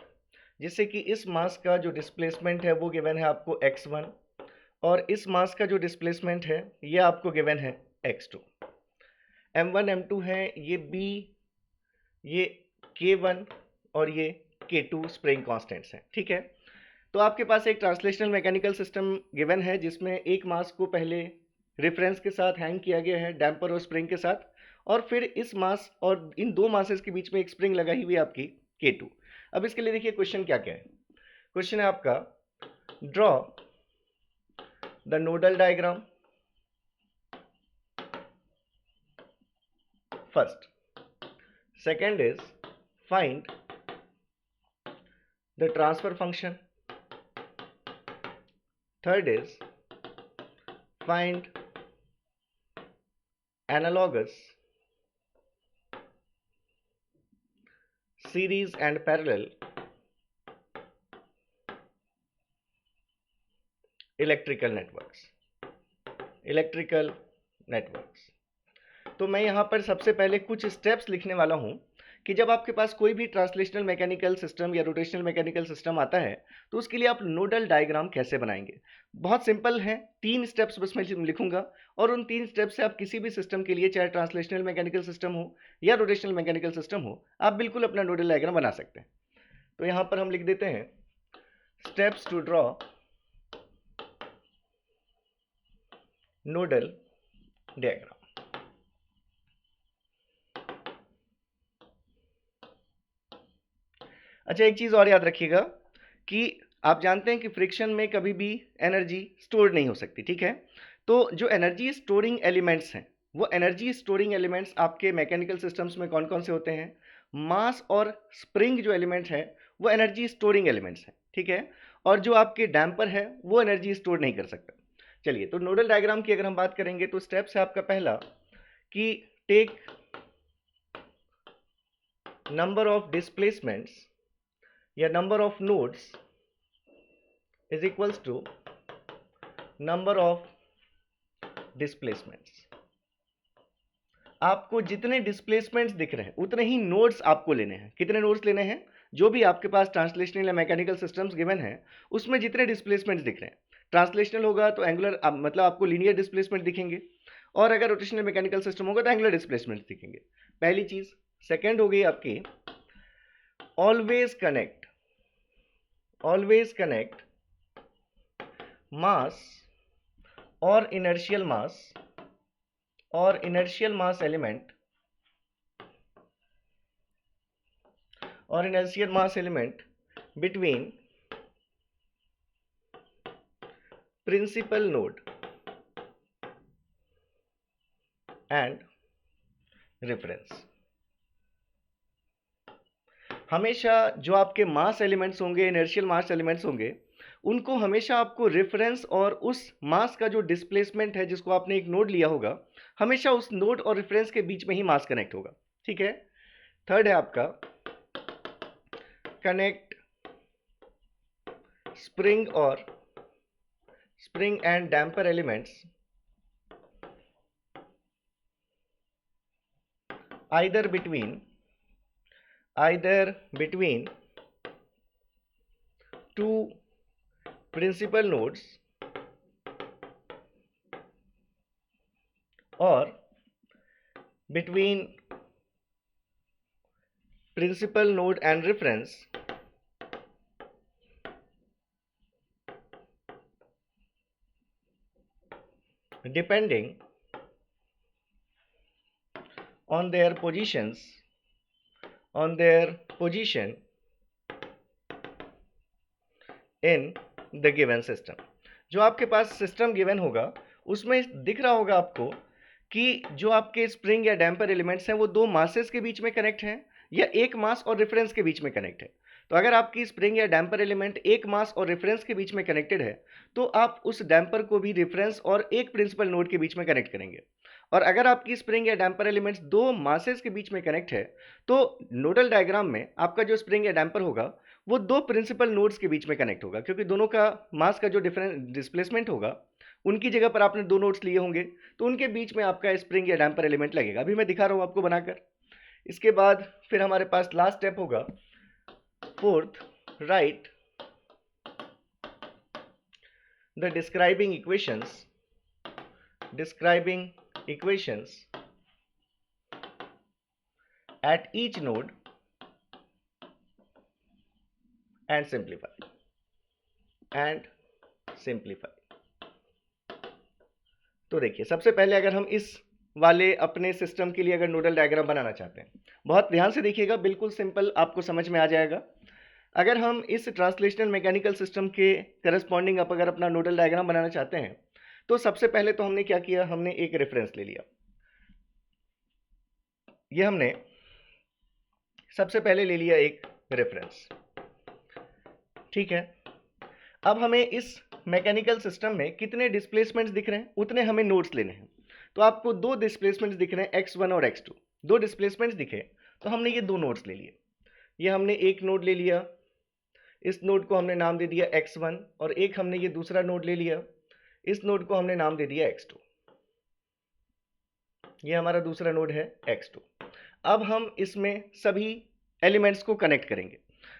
जिससे कि इस मास का जो डिस्प्लेसमेंट है वो गिवन है आपको x1, और इस मास का जो डिस्प्लेसमेंट है ये आपको गिवन है x2। m1 m2 है, ये B, ये K1 और ये K2 स्प्रिंग कांस्टेंट्स हैं, ठीक है। तो आपके पास एक ट्रांसलेशनल मैकेनिकल सिस्टम गिवन है जिसमें एक मास को पहले रेफरेंस के साथ हैंग किया गया है डैम्पर और स्प्रिंग के साथ, और फिर इस मास और इन दो मासेस के बीच में एक स्प्रिंग लगाई हुई है आपकी K2। अब इसके लिए देखिए क्वेश्चन क्या क्या है। क्वेश्चन है आपका, draw the nodal diagram first, second is find the transfer function, third is find analogous series and parallel electrical networks। तो मैं यहाँ पर सबसे पहले कुछ स्टेप्स लिखने वाला हूँ कि जब आपके पास कोई भी ट्रांसलेशनल मैकेनिकल सिस्टम या रोटेशनल मैकेनिकल सिस्टम आता है तो उसके लिए आप नोडल डायग्राम कैसे बनाएंगे। बहुत सिंपल है, 3 स्टेप्स बस मैं लिखूंगा और उन 3 स्टेप्स से आप किसी भी सिस्टम के लिए, चाहे ट्रांसलेशनल मैकेनिकल सिस्टम हो या रोटेशनल मैकेनिकल सिस्टम हो, आप बिल्कुल अपना नोडल डायग्राम बना सकते हैं। तो यहाँ पर हम लिख देते हैं steps to draw nodal diagram. अच्छा, एक चीज़ और याद रखिएगा कि आप जानते हैं कि फ्रिक्शन में कभी भी एनर्जी स्टोर नहीं हो सकती, ठीक है। तो जो एनर्जी स्टोरिंग एलिमेंट्स हैं, वो एनर्जी स्टोरिंग एलिमेंट्स आपके मैकेनिकल सिस्टम्स में कौन कौन से होते हैं? मास और स्प्रिंग जो एलिमेंट है वो एनर्जी स्टोरिंग एलिमेंट्स हैं, ठीक है। और जो आपके डैम्पर है वो एनर्जी स्टोर नहीं कर सकता। चलिए, तो नोडल डायग्राम की अगर हम बात करेंगे तो स्टेप्स है आपका पहला कि टेक नंबर ऑफ डिस्प्लेसमेंट्स या number of nodes is equals to number of displacements। आपको जितने डिस्प्लेसमेंट्स दिख रहे हैं उतने ही नोड्स आपको लेने हैं। कितने नोड्स लेने हैं? जो भी आपके पास ट्रांसलेशनल या मैकेनिकल सिस्टम्स गिवन है उसमें जितने डिस्प्लेसमेंट्स दिख रहे हैं, ट्रांसलेशनल होगा तो एंगुलर मतलब आपको लीनियर डिस्प्लेसमेंट दिखेंगे, और अगर रोटेशनल मैकेनिकल सिस्टम होगा तो एंगुलर डिस्प्लेसमेंट दिखेंगे, पहली चीज। सेकेंड हो गई आपकी ऑलवेज कनेक्ट मास और inertial mass element between principal node and reference. हमेशा जो आपके मास एलिमेंट्स होंगे, इनर्शियल मास एलिमेंट्स होंगे, उनको हमेशा आपको रेफरेंस और उस मास का जो डिस्प्लेसमेंट है जिसको आपने एक नोड लिया होगा, हमेशा उस नोड और रेफरेंस के बीच में ही मास कनेक्ट होगा, ठीक है। थर्ड है आपका connect spring and damper elements either between two principal nodes or between principal node and reference depending on their position in the given system। जो आपके पास सिस्टम गिवन होगा उसमें दिख रहा होगा आपको कि जो आपके स्प्रिंग या डैम्पर एलिमेंट्स हैं वो दो मासेस के बीच में कनेक्ट हैं या एक मास और रेफरेंस के बीच में कनेक्ट है। तो अगर आपकी स्प्रिंग या डैम्पर एलिमेंट एक मास और रेफरेंस के बीच में कनेक्टेड है तो आप उस डैम्पर को भी रेफरेंस और एक प्रिंसिपल नोड के बीच में कनेक्ट करेंगे। और अगर आपकी स्प्रिंग या डैम्पर एलिमेंट्स दो मासेस के बीच में कनेक्ट है तो नोडल डायग्राम में आपका जो स्प्रिंग या डैम्पर होगा वो दो प्रिंसिपल नोड्स के बीच में कनेक्ट होगा, क्योंकि दोनों का मास का जो डिफरेंस डिस्प्लेसमेंट होगा उनकी जगह पर आपने दो नोड्स लिए होंगे तो उनके बीच में आपका स्प्रिंग या डैम्पर एलिमेंट लगेगा। अभी मैं दिखा रहा हूँ आपको बनाकर। इसके बाद फिर हमारे पास लास्ट स्टेप होगा fourth, right the describing equations at each node and simplify। And simplify. तो देखिए, सबसे पहले अगर हम इस वाले अपने सिस्टम के लिए अगर नोडल डायग्राम बनाना चाहते हैं, बहुत ध्यान से देखिएगा, बिल्कुल सिंपल, आपको समझ में आ जाएगा। अगर हम इस ट्रांसलेशनल मैकेनिकल सिस्टम के करस्पॉन्डिंग आप अगर अपना नोडल डायग्राम बनाना चाहते हैं, तो सबसे पहले तो हमने क्या किया, हमने एक रेफरेंस ले लिया। ये हमने सबसे पहले ले लिया एक रेफरेंस, ठीक है। अब हमें इस मैकेनिकल सिस्टम में कितने डिस्प्लेसमेंट्स दिख रहे हैं, उतने हमें नोड्स लेने हैं। तो आपको दो डिस्प्लेसमेंट्स दिख रहे हैं, x1 और x2। दो डिस्प्लेसमेंट्स दिखे तो हमने ये दो नोड्स ले लिए। ये हमने एक नोड ले लिया, इस नोड को हमने नाम दे दिया x1, और एक हमने ये दूसरा नोड ले लिया, इस नोड को हमने नाम दे दिया x2। ये हमारा दूसरा नोड है x2। अब हम इसमें सभी एलिमेंट्स को कनेक्ट करेंगे।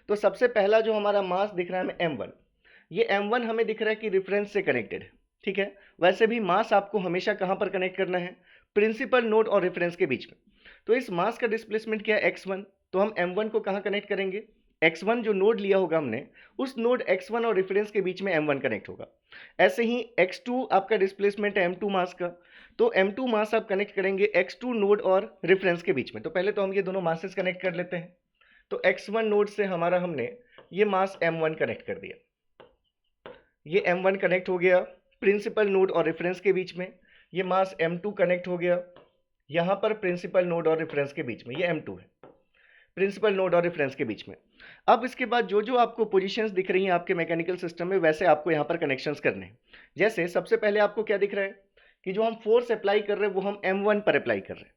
तो सबसे पहला जो हमारा मास दिख रहा है हमें m1, ये m1 हमें दिख रहा है कि रेफरेंस से कनेक्टेड है, ठीक है। वैसे भी मास आपको हमेशा कहां पर कनेक्ट करना है, प्रिंसिपल नोड और रेफरेंस के बीच में। तो इस मास का डिस्प्लेसमेंट क्या है, x1, तो हम m1 को कहां कनेक्ट करेंगे, x1 जो नोड लिया होगा हमने, उस नोड x1 और रेफरेंस के बीच में m1 कनेक्ट होगा। ऐसे ही x2 आपका डिस्प्लेसमेंट है m2 मास का, तो m2 मास आप कनेक्ट करेंगे x2 नोड और रेफरेंस के बीच में। तो पहले तो हम ये दोनों मासेस कनेक्ट कर लेते हैं। तो x1 नोड से हमारा हमने ये मास m1 कनेक्ट कर दिया, ये m1 कनेक्ट हो गया प्रिंसिपल नोड और रेफरेंस के बीच में। ये मास m2 कनेक्ट हो गया यहाँ पर प्रिंसिपल नोड और रेफरेंस के बीच में, ये m2 है प्रिंसिपल नोड और रेफरेंस के बीच में। अब इसके बाद जो जो आपको पोजीशंस दिख रही हैं आपके मैकेनिकल सिस्टम में, वैसे आपको यहाँ पर कनेक्शंस करने हैं। जैसे सबसे पहले आपको क्या दिख रहा है कि जो हम फोर्स अप्लाई कर रहे हैं वो हम m1 पर अप्लाई कर रहे हैं।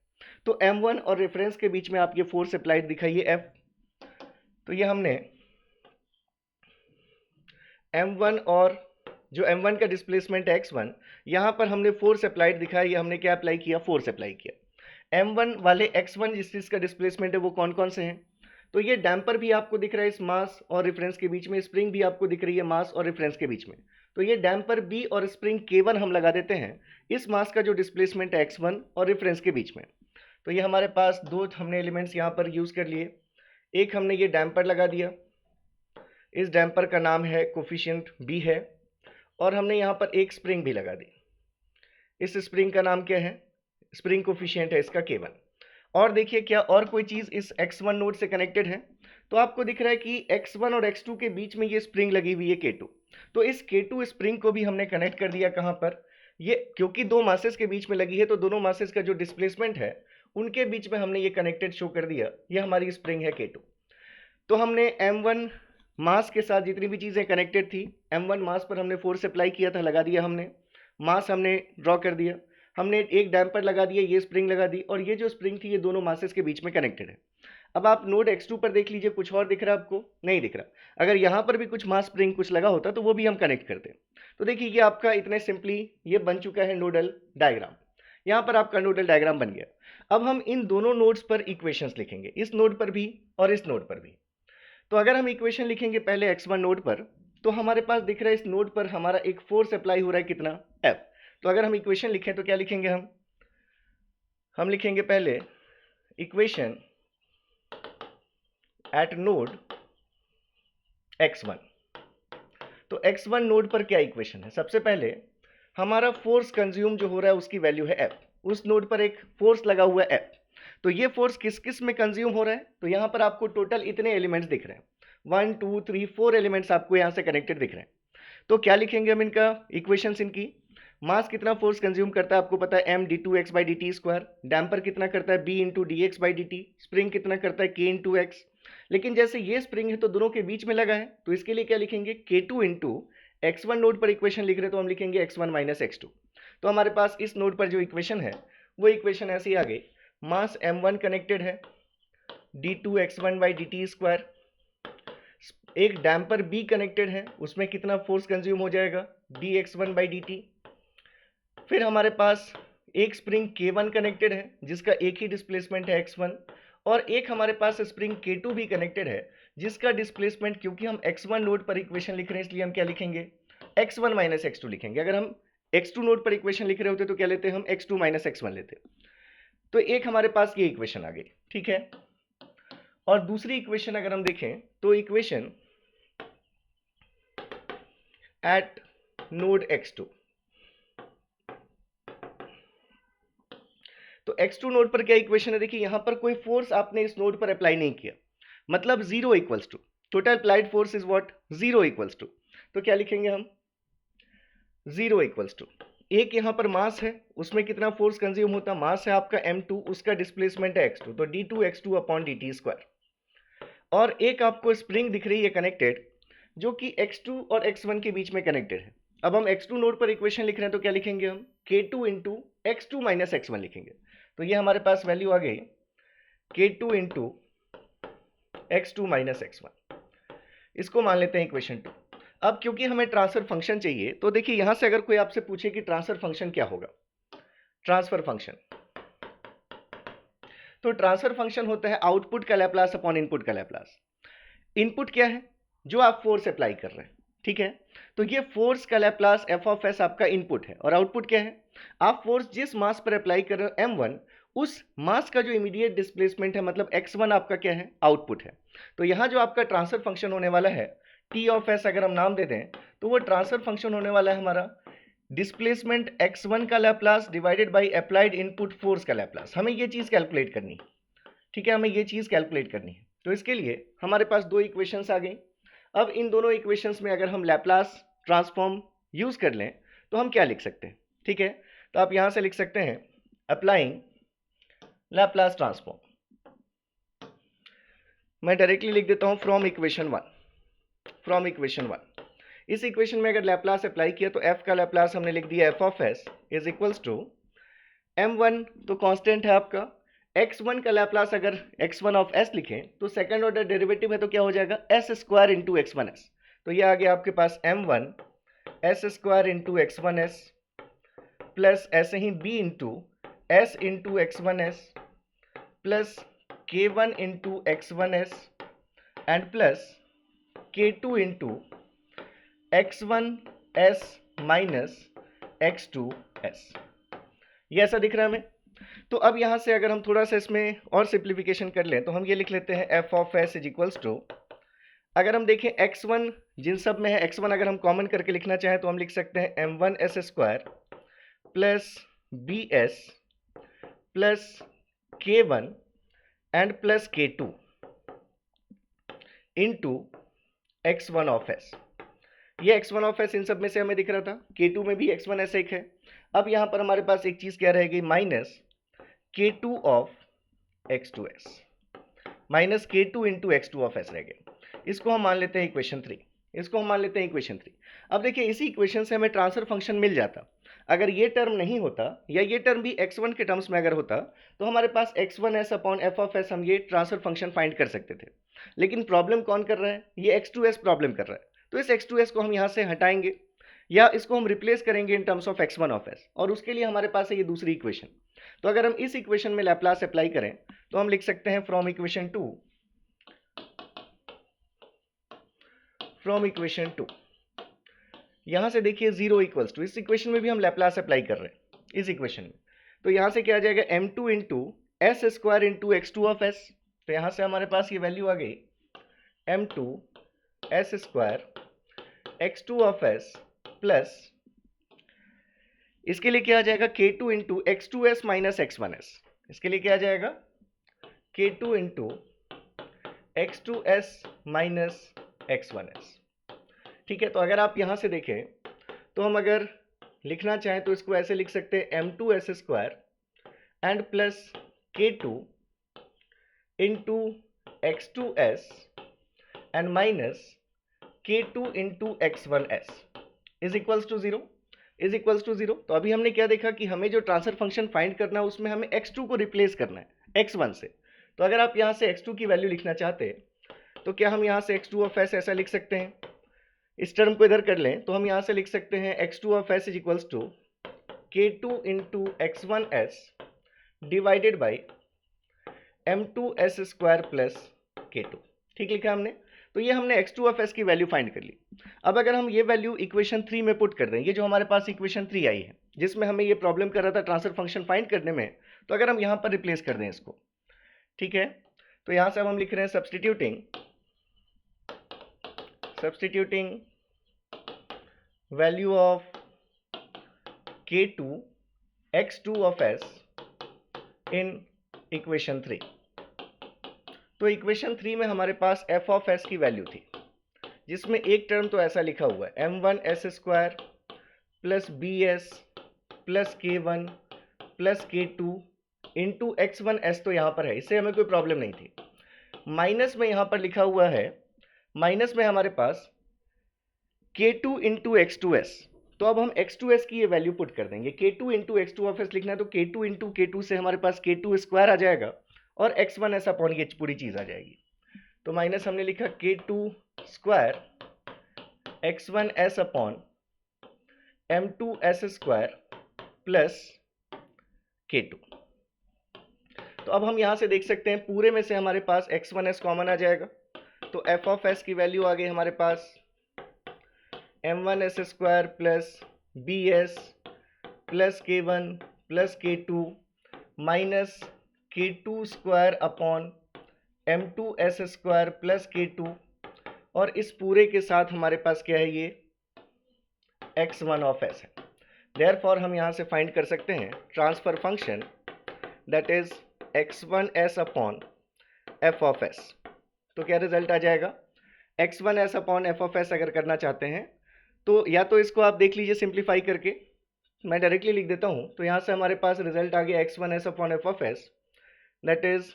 तो m1 और रेफरेंस के बीच में आप ये फोर्स अप्लाइड दिखाइए F। तो ये हमने m1 और जो m1 का डिस्प्लेसमेंट है x1, यहाँ पर हमने फोर्स अप्लाइड दिखाया। ये हमने क्या अप्लाई किया, फोर्स अप्लाई किया। m1 वाले x1 जिस चीज़ का डिस्प्लेसमेंट है वो कौन कौन से हैं, तो ये डैम्पर भी आपको दिख रहा है इस मास और रेफरेंस के बीच में, स्प्रिंग भी आपको दिख रही है मास और रेफरेंस के बीच में। तो ये डैम्पर बी और स्प्रिंग K1 हम लगा देते हैं इस मास का जो डिस्प्लेसमेंट है x1 और रेफरेंस के बीच में। तो ये हमारे पास दो हमने एलिमेंट्स यहाँ पर यूज़ कर लिए। एक हमने ये डैम्पर लगा दिया, इस डैम्पर का नाम है कोफिशिएंट बी है, और हमने यहाँ पर एक स्प्रिंग भी लगा दी। इस स्प्रिंग का नाम क्या है, स्प्रिंग कोफिशिएंट है इसका K1। और देखिए क्या और कोई चीज़ इस x1 नोड से कनेक्टेड है, तो आपको दिख रहा है कि x1 और x2 के बीच में ये स्प्रिंग लगी हुई है K2। तो इस K2 स्प्रिंग को भी हमने कनेक्ट कर दिया कहाँ पर, ये क्योंकि दो मासेस के बीच में लगी है तो दोनों मासेस का जो डिस्प्लेसमेंट है उनके बीच में हमने ये कनेक्टेड शो कर दिया, ये हमारी स्प्रिंग है K2। तो हमने m1 मास के साथ जितनी भी चीज़ें कनेक्टेड थी, m1 मास पर हमने फोर्स अप्लाई किया था, लगा दिया हमने, मास हमने ड्रॉ कर दिया, हमने एक डैम्पर लगा दिया, ये स्प्रिंग लगा दी, और ये जो स्प्रिंग थी ये दोनों मासेस के बीच में कनेक्टेड है। अब आप नोड x2 पर देख लीजिए, कुछ और दिख रहा है आपको, नहीं दिख रहा। अगर यहाँ पर भी कुछ मास स्प्रिंग कुछ लगा होता तो वो भी हम कनेक्ट करते। तो देखिए ये आपका इतने सिंपली ये बन चुका है नोडल डायग्राम। यहाँ पर आपका नोडल डायग्राम बन गया। अब हम इन दोनों नोड्स पर इक्वेशंस लिखेंगे, इस नोड पर भी और इस नोड पर भी। तो अगर हम इक्वेशन लिखेंगे पहले x1 नोड पर, तो हमारे पास दिख रहा है इस नोड पर हमारा एक फोर्स अप्लाई हो रहा है, कितना, F। तो अगर हम इक्वेशन लिखें तो क्या लिखेंगे हम लिखेंगे पहले इक्वेशन एट नोड x1। तो x1 नोड पर क्या इक्वेशन है, सबसे पहले हमारा फोर्स कंज्यूम जो हो रहा है उसकी वैल्यू है F। उस नोड पर एक फोर्स लगा हुआ है F। तो ये फोर्स किस किस में कंज्यूम हो रहा है, तो यहाँ पर आपको टोटल इतने एलिमेंट्स दिख रहे हैं, 1 2 3 4 एलिमेंट्स आपको यहाँ से कनेक्टेड दिख रहे हैं। तो क्या लिखेंगे हम इनका इक्वेशंस इनकी, मास कितना फोर्स कंज्यूम करता है आपको पता है m d2x by dt square, damper कितना करता है b into dx by dt, spring कितना करता है k इंटू x। लेकिन जैसे ये स्प्रिंग है तो दोनों के बीच में लगा है, तो इसके लिए क्या लिखेंगे, k2 इंटू x1 नोड पर इक्वेशन लिख रहे तो हम लिखेंगे x1 माइनस x2। तो हमारे पास इस नोड पर जो इक्वेशन है वो इक्वेशन ऐसे ही आ गई, मास m1 कनेक्टेड है d2x1 बाई dt स्क्वायर, एक डैम्पर b कनेक्टेड है उसमें कितना फोर्स कंज्यूम हो जाएगा, dx1 बाई dt। फिर हमारे पास एक स्प्रिंग K1 कनेक्टेड है जिसका एक ही डिस्प्लेसमेंट है x1, और एक हमारे पास स्प्रिंग K2 भी कनेक्टेड है जिसका डिस्प्लेसमेंट, क्योंकि हम x1 नोड पर इक्वेशन लिख रहे हैं इसलिए हम क्या लिखेंगे, x1 माइनस x2 लिखेंगे। अगर हम x2 नोड पर इक्वेशन लिख रहे होते तो क्या लेते, हम x2 माइनस x1 लेते। तो एक हमारे पास ये इक्वेशन आ गई, ठीक है। और दूसरी इक्वेशन अगर हम देखें तो इक्वेशन एट नोड x2। तो x2 नोड पर क्या इक्वेशन है, देखिए यहां पर कोई फोर्स आपने इस नोड पर अप्लाई नहीं किया, मतलब zero equals to total applied force is what, zero equals to. तो क्या लिखेंगे हम, जीरो इक्वल्स टू, एक यहां पर मास है, उसमें कितना फोर्स कंज्यूम होता, मास है आपका m2, उसका डिस्प्लेसमेंट है x2, तो d2x2 अपॉन dt स्क्वायर। और एक आपको स्प्रिंग दिख रही है कनेक्टेड, जो कि x2 और x1 के बीच में कनेक्टेड है। अब हम x2 नोड पर इक्वेशन लिख रहे हैं, तो क्या लिखेंगे हम, k2 into x2 minus x1 लिखेंगे। तो ये हमारे पास वैल्यू आ गई k2 into x2 minus x1। इसको मान लेते हैं इक्वेशन 2। अब क्योंकि हमें ट्रांसफर फंक्शन चाहिए, तो देखिए यहां से अगर कोई आपसे पूछे कि ट्रांसफर फंक्शन क्या होगा, ट्रांसफर फंक्शन, तो ट्रांसफर फंक्शन होता है आउटपुट का लैप्लास अपॉन इनपुट का लैप्लास। इनपुट क्या है, जो आप फोर्स अप्लाई कर रहे हैं, ठीक है, तो ये फोर्स का लैप्लास एफ ऑफ एस आपका इनपुट है, और आउटपुट क्या है, आप फोर्स जिस मास पर अप्लाई कर रहे हो m1, उस मास का जो इमीडिएट डिस्प्लेसमेंट है, मतलब x1 आपका क्या है, आउटपुट है। तो यहां जो आपका ट्रांसफर फंक्शन होने वाला है टी ऑफ एस, अगर हम नाम दे दें, तो वो ट्रांसफर फंक्शन होने वाला है हमारा डिस्प्लेसमेंट x1 का Laplace divided by applied input force का लैप्लास। हमें ये चीज कैलकुलेट करनी है, ठीक है, हमें ये चीज कैलकुलेट करनी है। तो इसके लिए हमारे पास दो इक्वेशंस आ गई। अब इन दोनों इक्वेशंस में अगर हम लैप्लास ट्रांसफॉर्म यूज कर लें, तो हम क्या लिख सकते हैं, ठीक है, तो आप यहां से लिख सकते हैं अप्लाइंग लैप्लास ट्रांसफॉर्म। मैं डायरेक्टली लिख देता हूं from equation one, from equation one. इस इक्वेशन में अगर लैप्लास अप्लाई किया, तो एफ का लैप्लास हमने लिख दिया F of S is equals to m1, तो कांस्टेंट है आपका, x1 का लैप्लास अगर x1 ऑफ s लिखें, तो सेकंड ऑर्डर डेरिवेटिव है, तो क्या हो जाएगा, s स्क्वायर इंटू x1s। तो ये आ गया आपके पास m1 s square into x1s plus ऐसे ही b into s into x1s plus k1 into x1s and plus k2 into x1s minus x2s। ये ऐसा दिख रहा है हमें। तो अब यहां से अगर हम थोड़ा सा इसमें और सिंप्लीफिकेशन कर लें, तो हम ये लिख लेते हैं F of S is equals to, अगर हम देखें x1 जिन सब में है, x1 अगर हम कॉमन करके लिखना चाहें, तो हम लिख सकते हैं m1 s square plus B S plus k1 and plus k2 into x1 of S. ये x1 ऑफ एस इन सब में से हमें दिख रहा था, k2 में भी x1 s एक है। अब यहां पर हमारे पास एक चीज क्या रहेगी, minus k2 of x2s, minus k2 into x2 of s रह गया। इसको हम मान लेते हैं इक्वेशन 3, इसको हम मान लेते हैं इक्वेशन 3। अब देखिए इसी इक्वेशन से हमें ट्रांसफर फंक्शन मिल जाता। अगर ये टर्म नहीं होता, या ये टर्म भी x1 के टर्म्स में अगर होता, तो हमारे पास x1s upon F of S, हम ये ट्रांसफर फंक्शन फाइंड कर सकते थे। लेकिन प्रॉब्लम कौन कर रहा है, ये x2s प्रॉब्लम कर रहा है। तो इस x2s को हम यहाँ से हटाएंगे, या इसको हम रिप्लेस करेंगे in terms of x1 of s, और उसके लिए हमारे पास है ये दूसरी इक्वेशन। तो अगर हम इस इक्वेशन में लैप्लास अप्लाई करें, तो हम लिख सकते हैं फ्रॉम इक्वेशन 2, फ्रॉम इक्वेशन 2, यहां से देखिए जीरो इक्वल्स टू, इस इक्वेशन में भी हम लैप्लास अप्लाई कर रहे हैं इस इक्वेशन में, तो यहां से क्या आ जाएगा m2 into S square into x2 of s। तो यहां से हमारे पास ये वैल्यू आ गई m2 S square x2 of s plus, इसके लिए क्या आ जाएगा k2 into x2s minus x1s। इसके लिए क्या आ जाएगा k2 into x2s minus x1s, ठीक है। तो अगर आप यहां से देखें, तो हम अगर लिखना चाहें, तो इसको ऐसे लिख सकते हैं m2s square and plus k2 into x2s and minus k2 into x1s is equals to zero, is equals to zero. तो अभी हमने क्या देखा कि हमें जो ट्रांसफर फंक्शन फाइंड करना है, उसमें हमें x2 को रिप्लेस करना है x1 से। तो अगर आप यहां से x2 की वैल्यू लिखना चाहते हैं, तो क्या हम यहां से x2 ऑफ s ऐसा लिख सकते हैं, इस टर्म को इधर कर लें, तो हम यहां से लिख सकते हैं x2 of s is equals to k2 into x1s divided by m2s square plus k2, ठीक लिखा हमने। तो ये हमने x2 ऑफ s की वैल्यू फाइंड कर ली। अब अगर हम ये वैल्यू इक्वेशन 3 में पुट कर दें, ये जो हमारे पास इक्वेशन 3 आई है, जिसमें हमें ये प्रॉब्लम कर रहा था ट्रांसफर फंक्शन फाइंड करने में, तो अगर हम यहां पर रिप्लेस कर दें इसको, ठीक है, तो यहां से हम लिख रहे हैं substituting value of K2 x2 of S in equation 3। तो इक्वेशन 3 में हमारे पास f ऑफ S की वैल्यू थी, जिसमें एक टर्म तो ऐसा लिखा हुआ है m1s² plus bs plus k1 plus k2 into x1s, तो यहाँ पर है, इससे हमें कोई प्रॉब्लम नहीं थी। माइनस में यहाँ पर लिखा हुआ है, माइनस में हमारे पास k2 इंटू x2s, तो अब हम x2s की ये वैल्यू पुट कर देंगे। k2 into x2 of s लिखना है तो k2 इंटू k2 से हमारे पास k2 स्क्वायर आ जाएगा और x1s अपॉन ये पूरी चीज आ जाएगी। तो माइनस हमने लिखा k2 square x1s upon m2s square plus k2। तो अब हम यहां से देख सकते हैं पूरे में से हमारे पास x1s कॉमन आ जाएगा, तो f ऑफ s की वैल्यू आ गई हमारे पास m1s square plus bs plus k1 plus k2 minus k2 square upon m2s square plus k2, और इस पूरे के साथ हमारे पास क्या है, ये x1 ऑफ s है। देयरफॉर हम यहाँ से फाइंड कर सकते हैं transfer function that is x1s upon f of s। तो क्या रिजल्ट आ जाएगा, x1s upon f of s अगर करना चाहते हैं तो या तो इसको आप देख लीजिए सिंप्लीफाई करके, मैं डायरेक्टली लिख देता हूँ। तो यहाँ से हमारे पास रिजल्ट आ गया x1s upon f of s that is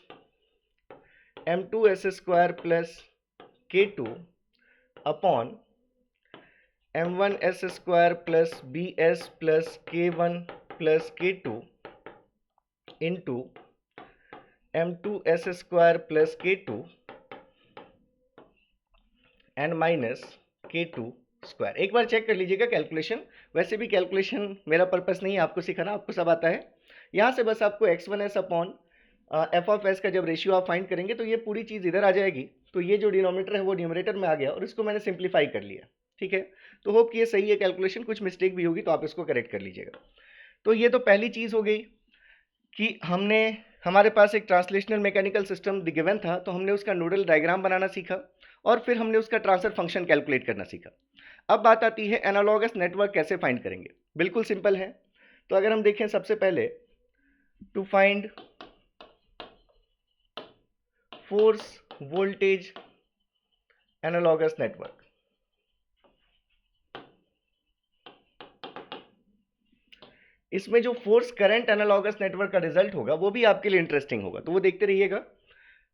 m2s square plus k2 upon m1s square plus bs plus k1 plus k2 into m2s square plus k2 and minus k2 square. एक बार check कर लीजिएगा calculation, वैसे भी calculation मेरा purpose नहीं है आपको सिखाना, आपको सब आता है। यहाँ से बस आपको x1s upon f of s का जब रेशियो आप फाइंड करेंगे तो ये पूरी चीज़ इधर आ जाएगी, तो ये जो डिनोमिनेटर है वो न्यूमरेटर में आ गया और इसको मैंने सिंप्लीफाई कर लिया। ठीक है, तो होप कि ये सही है कैलकुलेशन, कुछ मिस्टेक भी होगी तो आप इसको करेक्ट कर लीजिएगा। तो ये तो पहली चीज़ हो गई कि हमने, हमारे पास एक ट्रांसलेशनल मैकेनिकल सिस्टम गिवन था तो हमने उसका नोडल डायग्राम बनाना सीखा और फिर हमने उसका ट्रांसफर फंक्शन कैलकुलेट करना सीखा। अब बात आती है एनालॉगस नेटवर्क कैसे फाइंड करेंगे। बिल्कुल सिंपल है। तो अगर हम देखें सबसे पहले to find force voltage analogous network, इसमें जो फोर्स करंट एनालॉगस नेटवर्क का रिजल्ट होगा वो भी आपके लिए इंटरेस्टिंग होगा, तो वो देखते रहिएगा।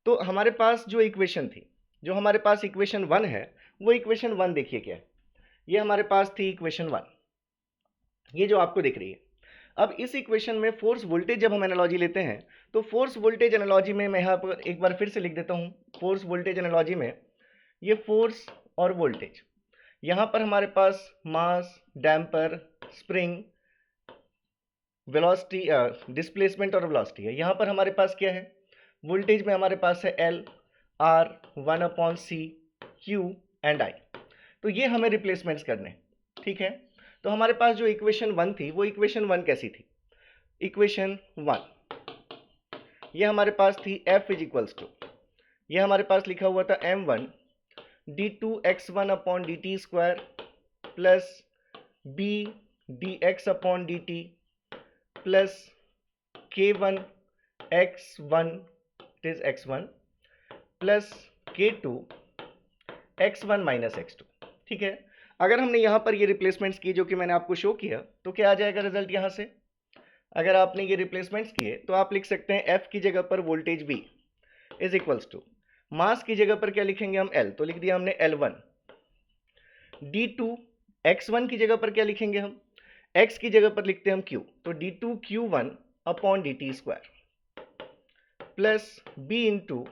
तो हमारे पास जो इक्वेशन थी, जो हमारे पास इक्वेशन 1 है, वो इक्वेशन 1 देखिए क्या है, ये हमारे पास थी इक्वेशन 1, ये जो आपको दिख रही है। अब इस इक्वेशन में फोर्स वोल्टेज जब हम एनालॉजी लेते हैं तो फोर्स वोल्टेज एनालॉजी में मैं यहाँ पर एक बार फिर से लिख देता हूँ। फोर्स वोल्टेज एनालॉजी में ये फोर्स और वोल्टेज, यहाँ पर हमारे पास मास, डैम्पर, स्प्रिंग, वेलोसिटी, डिस्प्लेसमेंट और वेलोसिटी है। यहाँ पर हमारे पास क्या है, वोल्टेज में हमारे पास है L, R, 1/C, Q and I। तो ये हमें रिप्लेसमेंट्स करने, ठीक है। तो हमारे पास जो इक्वेशन 1 थी वो इक्वेशन 1 कैसी थी, इक्वेशन 1 ये हमारे पास थी F इज इक्वल्स टू, ये हमारे पास लिखा हुआ था m1 d2x1 upon dt square plus b dx upon dt plus k1 x1 it is x1 plus k2 x1 minus x2। ठीक है, अगर हमने यहाँ पर ये रिप्लेसमेंट्स किए जो कि मैंने आपको शो किया तो क्या आ जाएगा रिजल्ट यहाँ से। अगर आपने ये रिप्लेसमेंट्स किए तो आप लिख सकते हैं F की जगह पर voltage V is equals to, mass की जगह पर क्या लिखेंगे हम L, तो लिख दिया हमने L1। D2 x1 की जगह पर क्या लिखेंगे हम, x की जगह पर लिखते हैं हम Q, तो D2 Q1 upon dt square plus B into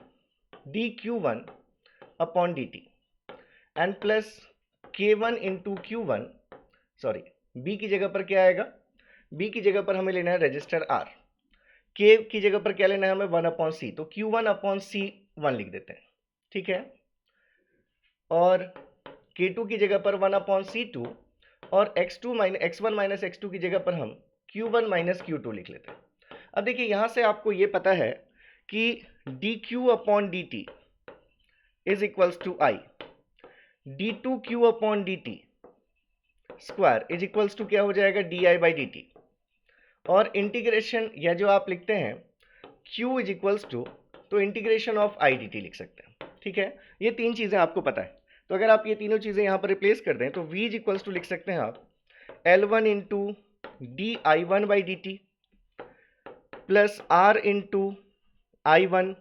dQ1 upon dt and plus K1 into Q1, sorry B की जगह पर क्या आएगा, B की जगह पर हमें लेना है रजिस्टर R, K की जगह पर क्या लेना है हमें 1/C, तो Q1 अपॉन C1 लिख देते हैं। ठीक है, और K2 की जगह पर 1/C2 और x1 माइनस x2 की जगह पर हम Q1 माइनस Q2 लिख लेते हैं। अब देखिए यहाँ से आपको ये पता है कि dq upon dt is equals to I, d2q upon dt square is equals to क्या हो जाएगा, D I by D T, और इंटीग्रेशन या जो आप लिखते हैं q इज इक्वल्स टू, तो integration of I D T लिख सकते हैं। ठीक है, ये तीन चीज़ें आपको पता है, तो अगर आप ये तीनों चीज़ें यहाँ पर रिप्लेस कर दें तो v इज इक्वल्स टू लिख सकते हैं आप L1 one into D I one by D T plus R into I one,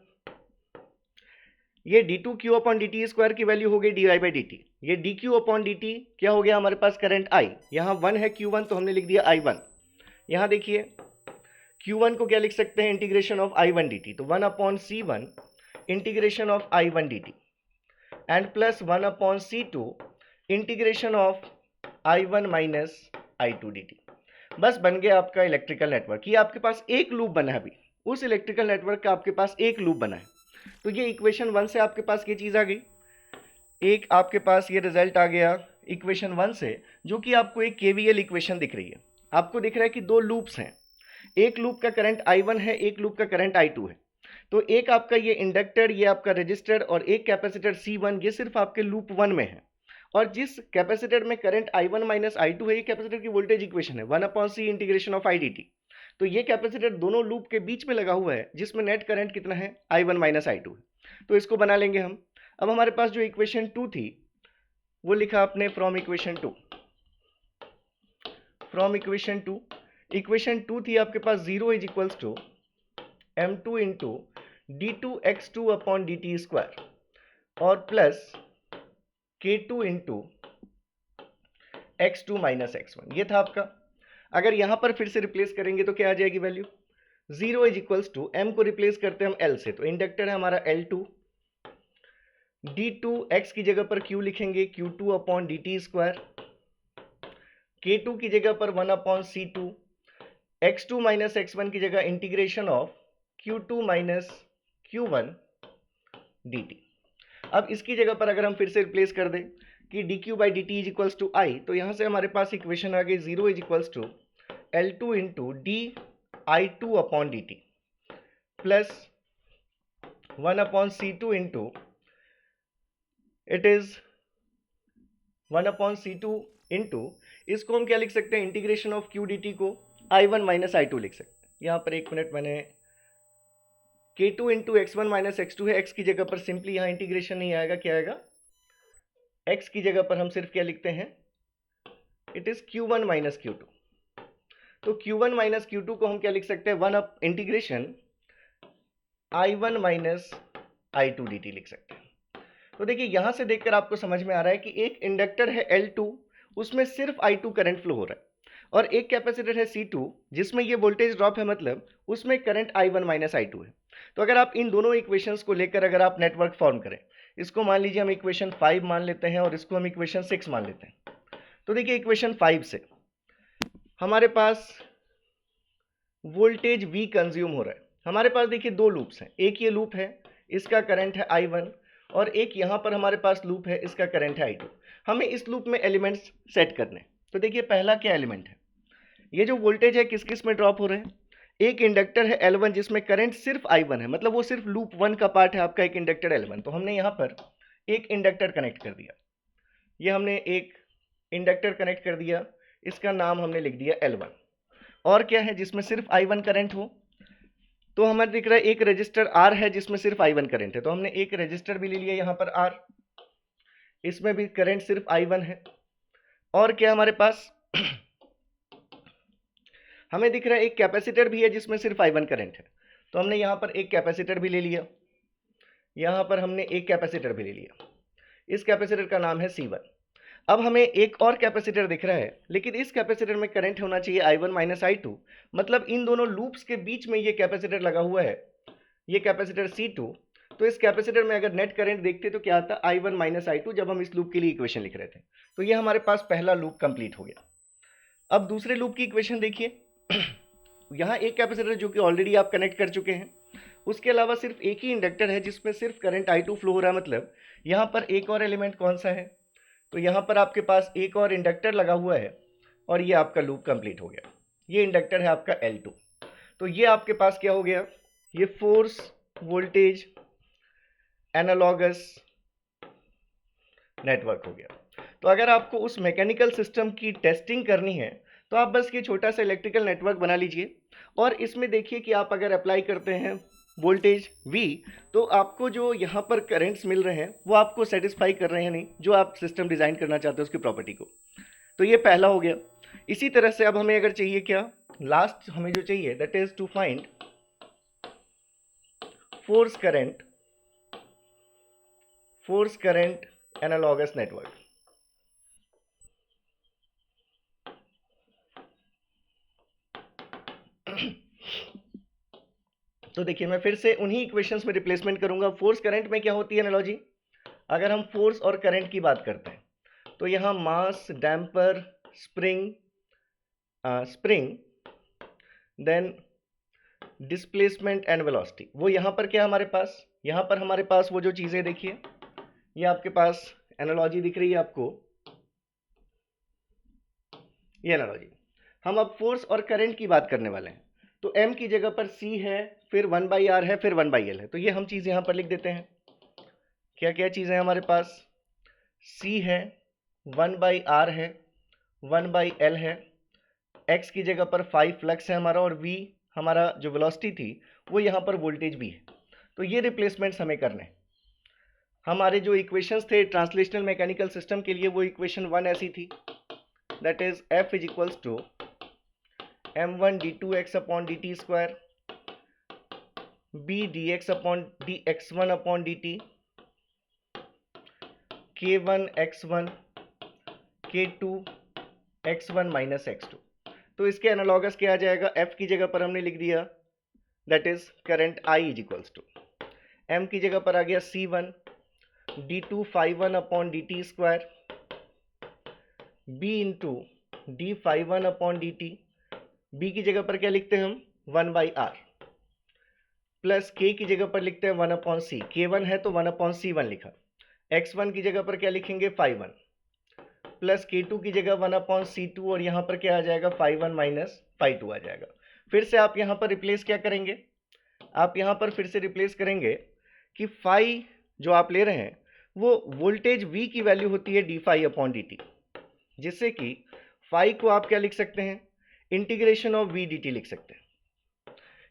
ये D two Q upon D T square की वैल्यू हो गई D I by D T, ये D Q upon D T क्या हो गया हमारे पास करंट I, यहाँ वन है Q1 तो हमने लिख दिया I1। यहाँ देखिए Q1 को क्या लिख सकते हैं, इंटीग्रेशन ऑफ I1 dt, तो 1 upon C1 integration of I1 dt and plus 1 upon C2 integration of I1 minus I2 dt। बस बन गया आपका इलेक्ट्रिकल नेटवर्क। ये आपके पास एक लूप बना है, अभी उस इलेक्ट्रिकल नेटवर्क का आपके पास एक लूप बना है। तो ये इक्वेशन 1 से आपके पास ये चीज़ आ गई, एक आपके पास ये रिजल्ट आ गया इक्वेशन 1 से, जो कि आपको एक KVL इक्वेशन दिख रही है। आपको दिख रहा है कि दो लूप्स हैं, एक लूप का करंट I1 है, एक लूप का करंट I2 है। तो एक आपका ये इंडक्टर, ये आपका रजिस्टर और एक कैपेसिटर C1, ये सिर्फ आपके लूप 1 में है। और जिस कैपेसिटर में करंट I1 माइनस I2 है, ये कैपेसिटर की वोल्टेज इक्वेशन है 1 upon C integration of IDT। तो ये कैपेसिटर दोनों लूप के बीच में लगा हुआ है, जिसमें नेट करंट कितना है, I1 माइनस I2 है। तो इसको बना लेंगे हम। अब हमारे पास जो इक्वेशन 2 थी वो लिखा आपने from equation 2, from equation 2। Equation 2 थी आपके पास 0 is equals to m2 into d2x2 upon dt square और plus k2 into x2 minus x1, ये था आपका। अगर यहां पर फिर से रिप्लेस करेंगे तो क्या आ जाएगी value, 0 is equals to m को रिप्लेस करते हैं हम l से, तो इंडक्टर है हमारा L2, d2 x की जगह पर q लिखेंगे q2 upon dt square, k2 की जगह पर 1 upon c2, x2 minus x1 की जगह integration of q2 minus q1 dt। अब इसकी जगह पर अगर हम फिर से रिप्लेस कर दें कि dq by dt is equals to i, तो यहाँ से हमारे पास इक्वेशन आ गई 0 is equals to L2 into D I2 upon D T plus 1 upon C2 into, it is 1 upon C2 into, इसको हम क्या लिख सकते हैं, इंटीग्रेशन ऑफ q dt को I1 माइनस I2 लिख सकते हैं। यहाँ पर एक मिनट, मैंने k2 into x1 minus x2 है, x की जगह पर सिंपली यहाँ इंटीग्रेशन नहीं आएगा, क्या आएगा, x की जगह पर हम सिर्फ क्या लिखते हैं, it is q1 minus q2। तो q1 माइनस q2 को हम क्या लिख सकते हैं, 1 up integration I1 minus I2 dt लिख सकते हैं। तो देखिए यहां से देखकर आपको समझ में आ रहा है कि एक इंडक्टर है L2, उसमें सिर्फ I2 करंट फ्लो हो रहा है, और एक कैपेसिटर है C2 जिसमें ये वोल्टेज ड्रॉप है, मतलब उसमें करंट I1 माइनस I2 है। तो अगर आप इन दोनों इक्वेशंस को लेकर अगर आप नेटवर्क फॉर्म करें, इसको मान लीजिए हम इक्वेशन 5 मान लेते हैं और इसको हम इक्वेशन 6 मान लेते हैं। तो देखिए इक्वेशन 5 से हमारे पास वोल्टेज V कंज्यूम हो रहा है। हमारे पास देखिए दो लूप्स हैं, एक ये लूप है, इसका करंट है I1, और एक यहाँ पर हमारे पास लूप है, इसका करंट है I2। हमें इस लूप में एलिमेंट्स सेट करने। तो देखिए पहला क्या एलिमेंट है, ये जो वोल्टेज है किस किस में ड्रॉप हो रहे हैं, एक इंडक्टर है L1 जिसमें करंट सिर्फ I1 है, मतलब वो सिर्फ लूप 1 का पार्ट है आपका एक इंडक्टर L1। तो हमने यहाँ पर एक इंडक्टर कनेक्ट कर दिया, ये हमने एक इंडक्टर कनेक्ट कर दिया, इसका नाम हमने लिख दिया L1। और क्या है जिसमें सिर्फ I1 करंट हो, तो हमें दिख रहा है एक रजिस्टर R है जिसमें सिर्फ I1 करंट है, तो हमने एक रजिस्टर भी ले लिया यहाँ पर R, इसमें भी करंट सिर्फ I1 है। और क्या हमारे पास हमें दिख रहा है एक कैपेसिटर भी है जिसमें सिर्फ I1 करंट है, तो हमने यहाँ पर एक कैपेसिटर भी ले लिया, यहाँ पर हमने एक कैपेसिटर भी ले लिया, इस कैपेसिटर का नाम है C1। अब हमें एक और कैपेसिटर दिख रहा है, लेकिन इस कैपेसिटर में करंट होना चाहिए I1 माइनस I2, मतलब इन दोनों लूप्स के बीच में ये कैपेसिटर लगा हुआ है, ये कैपेसिटर C2। तो इस कैपेसिटर में अगर नेट करंट देखते तो क्या आता, I1 माइनस I2, जब हम इस लूप के लिए इक्वेशन लिख रहे थे। तो ये हमारे पास पहला लूप कंप्लीट हो गया। अब दूसरे लूप की इक्वेशन देखिए, यहाँ एक कैपेसिटर जो कि ऑलरेडी आप कनेक्ट कर चुके हैं, उसके अलावा सिर्फ एक ही इंडक्टर है जिसमें सिर्फ करंट I2 फ्लो हो रहा है, मतलब यहाँ पर एक और एलिमेंट कौन सा है, तो यहाँ पर आपके पास एक और इंडक्टर लगा हुआ है, और ये आपका लूप कंप्लीट हो गया। ये इंडक्टर है आपका L2। तो ये आपके पास क्या हो गया, ये फोर्स वोल्टेज एनालॉगस नेटवर्क हो गया। तो अगर आपको उस मैकेनिकल सिस्टम की टेस्टिंग करनी है तो आप बस ये छोटा सा इलेक्ट्रिकल नेटवर्क बना लीजिए और इसमें देखिए कि आप अगर अप्लाई करते हैं वोल्टेज V तो आपको जो यहाँ पर करंट्स मिल रहे हैं वो आपको सेटिस्फाई कर रहे हैं नहीं, जो आप सिस्टम डिज़ाइन करना चाहते हो उसकी प्रॉपर्टी को। तो ये पहला हो गया। इसी तरह से अब हमें अगर चाहिए क्या, लास्ट हमें जो चाहिए that is to find force current analogous network. तो देखिए मैं फिर से उन्हीं इक्वेशंस में रिप्लेसमेंट करूंगा। फोर्स करंट में क्या होती है एनालॉजी, अगर हम फोर्स और करंट की बात करते हैं तो यहाँ mass, damper, spring then displacement and velocity, वो यहाँ पर क्या हमारे पास, यहाँ पर हमारे पास वो जो चीज़ें देखिए, ये आपके पास एनालॉजी दिख रही है आपको, ये एनालॉजी। हम अब फोर्स और करंट की बात करने वाले हैं। तो m की जगह पर c है, फिर 1/r है, फिर 1/l है। तो ये हम चीज़ यहाँ पर लिख देते हैं। क्या क्या चीज़ें हमारे पास, c है, 1/r है, 1/l है, x की जगह पर 5 फ्लक्स है हमारा, और v हमारा जो वेलोसिटी थी वो यहाँ पर वोल्टेज भी है। तो ये रिप्लेसमेंट्स हमें करने हैं। हमारे जो इक्वेशंस थे ट्रांसलेशनल मैकेनिकल सिस्टम के लिए, वो इक्वेशन 1 ऐसी थी, that is f is equals to m1 d2x upon dt square, b dx upon dx1 upon dt, k1 x1, k2 x1 minus x2। तो इसके एनालॉगस क्या आ जाएगा, f की जगह पर हमने लिख दिया that is current I is equals to, m की जगह पर आ गया c1 d2 phi1 upon dt square, b into d phi1 upon dt, b की जगह पर क्या लिखते हैं हम 1/r, प्लस k की जगह पर लिखते हैं 1 अपॉन सी, k1 है तो 1 अपॉन c1 लिखा, x1 की जगह पर क्या लिखेंगे phi1, प्लस k2 की जगह 1 अपॉन c2, और यहाँ पर क्या आ जाएगा phi1 माइनस phi2 आ जाएगा। फिर से आप यहाँ पर रिप्लेस क्या करेंगे, आप यहाँ पर फिर से रिप्लेस करेंगे कि फाई जो आप ले रहे हैं वो वोल्टेज V की वैल्यू होती है d phi upon D t, जिससे कि फाई को आप क्या लिख सकते हैं, इंटीग्रेशन ऑफ V dt लिख सकते हैं।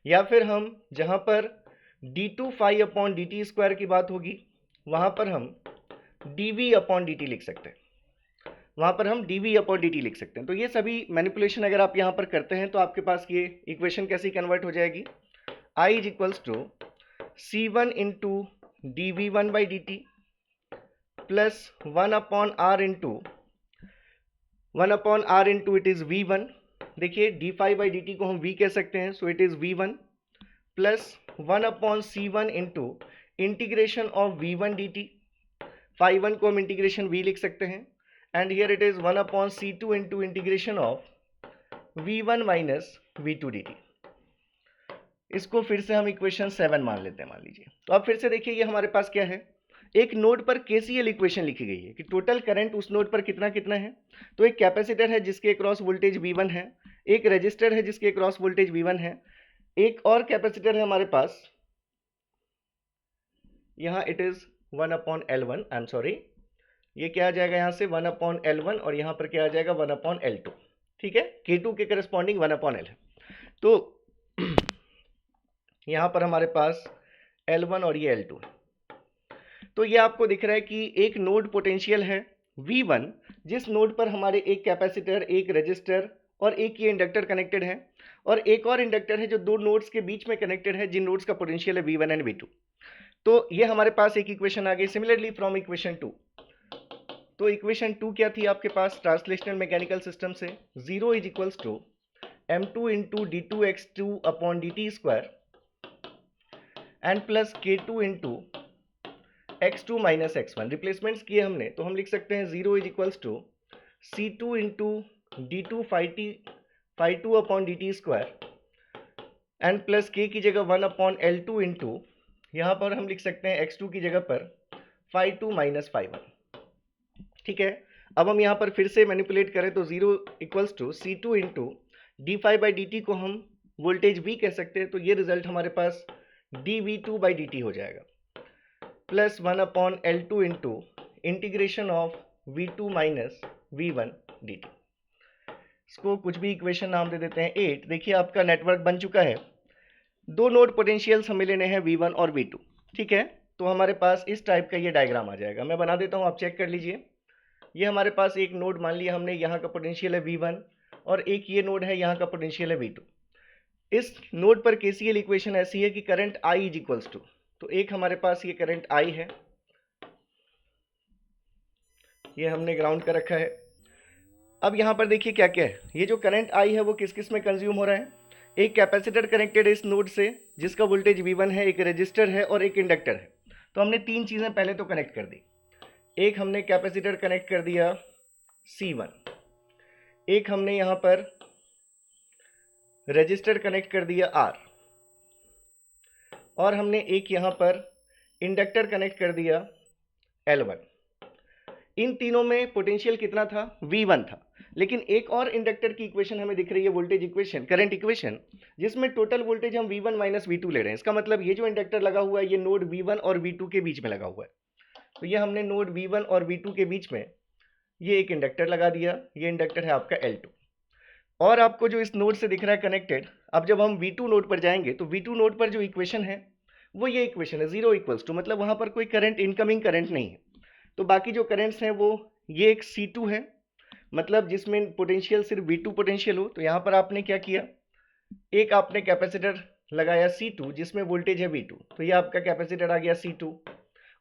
या फिर हम जहाँ पर d2 phi upon D T square की बात होगी वहाँ पर हम dv अपॉन डी टी लिख सकते हैं, वहाँ पर हम dv अपॉन डी टी लिख सकते हैं। तो ये सभी मैनिपुलेशन अगर आप यहाँ पर करते हैं तो आपके पास ये इक्वेशन कैसी कन्वर्ट हो जाएगी, I is equals to c1 into d v one by D T plus 1 upon r into it is v1। देखिए d phi by D T को हम v कह सकते हैं, so it is v1 plus 1 upon c1 into integration of v1 dt, phi one को हम integration v लिख सकते हैं, and here it is 1 upon c2 into integration of v1 minus v2 dt। इसको फिर से हम इक्वेशन 7 मान लेते हैं, मान लीजिए। तो अब फिर से देखिए ये हमारे पास क्या है, एक नोड पर केसीएल इक्वेशन लिखी गई है कि टोटल करंट उस नोड पर कितना कितना है। तो एक कैपेसिटर है जिसके अक्रॉस वोल्टेज V1 है, एक रजिस्टर है जिसके अक्रॉस वोल्टेज V1 है, एक और कैपेसिटर है हमारे पास, यहाँ it is 1 upon L1, I am sorry, ये क्या आ जाएगा यहाँ से 1 अपॉन L1, और यहाँ पर क्या आ जाएगा 1 अपॉन L2। ठीक है, K2 के करस्पॉन्डिंग 1 अपॉन L है। तो यहाँ पर हमारे पास L1 और ये L2 है। तो ये आपको दिख रहा है कि एक नोड पोटेंशियल है V1, जिस नोड पर हमारे एक कैपेसिटर, एक रजिस्टर और एक ये इंडक्टर कनेक्टेड है, और एक और इंडक्टर है जो दो नोड्स के बीच में कनेक्टेड है, जिन नोड्स का पोटेंशियल है V1 एंड V2। तो ये हमारे पास एक इक्वेशन आ गई। सिमिलरली फ्रॉम इक्वेशन 2, तो इक्वेशन 2 क्या थी आपके पास ट्रांसलेशनल मैकेनिकल सिस्टम से, 0 is equals to m2 into D two x two upon D T square and plus k2 into x2 minus x1। Replacements किए हमने तो हम लिख सकते हैं 0 is equals to c2 into D two phi two upon D T square and plus k की जगह 1 upon L2 into, यहाँ पर हम लिख सकते हैं x2 की जगह पर phi two minus phi one. ठीक है, अब हम यहाँ पर फिर से मैनिपुलेट करें तो 0 equals to c2 into d phi by D T को हम वोल्टेज V कह सकते हैं, तो ये रिजल्ट हमारे पास dv2 बाई dt हो जाएगा, plus 1 upon L2 into integration of V2 minus V1 dt। इसको कुछ भी इक्वेशन नाम दे देते हैं 8। देखिए आपका नेटवर्क बन चुका है, दो नोड पोटेंशियल्स हमें लेने हैं V1 और V2, ठीक है। तो हमारे पास इस टाइप का ये डायग्राम आ जाएगा, मैं बना देता हूँ, आप चेक कर लीजिए। ये हमारे पास एक नोड मान लिया हमने, यहाँ का पोटेंशियल है V1 और एक ये नोड है, यहाँ का पोटेंशियल है V2। इस नोड पर केसीएल इक्वेशन ऐसी है कि current I is equals to, तो एक हमारे पास ये करंट I है, ये हमने ग्राउंड कर रखा है। अब यहाँ पर देखिए क्या क्या है, ये जो करंट I है वो किस किस में कंज्यूम हो रहा है। एक कैपेसिटर कनेक्टेड है इस नोड से जिसका वोल्टेज V1 है, एक रेजिस्टर है और एक इंडक्टर है। तो हमने तीन चीज़ें पहले तो कनेक्ट कर दी। एक हमने कैपेसिटर कनेक्ट कर दिया C1, एक हमने यहाँ पर रेजिस्टर कनेक्ट कर दिया R, और हमने एक यहाँ पर इंडक्टर कनेक्ट कर दिया L1। इन तीनों में पोटेंशियल कितना था, V1 था। लेकिन एक और इंडक्टर की इक्वेशन हमें दिख रही है, वोल्टेज इक्वेशन, करंट इक्वेशन, जिसमें टोटल वोल्टेज हम V1 माइनस V2 ले रहे हैं। इसका मतलब ये जो इंडक्टर लगा हुआ है ये नोड V1 और V2 के बीच में लगा हुआ है। तो ये हमने नोड V1 और V2 के बीच में ये एक इंडक्टर लगा दिया, ये इंडक्टर है आपका L2। और आपको जो इस नोड से दिख रहा है कनेक्टेड, अब जब हम V2 नोड पर जाएंगे तो V2 नोड पर जो इक्वेशन है वो ये इक्वेशन है, 0 इक्वल्स टू, मतलब वहाँ पर कोई करंट, इनकमिंग करंट नहीं है। तो बाकी जो करंट्स हैं वो ये एक C2 है, मतलब जिसमें पोटेंशियल सिर्फ V2 पोटेंशियल हो। तो यहाँ पर आपने क्या किया, एक आपने कैपेसिटर लगाया C2 जिसमें वोल्टेज है V2, तो ये आपका कैपेसिटर आ गया C2।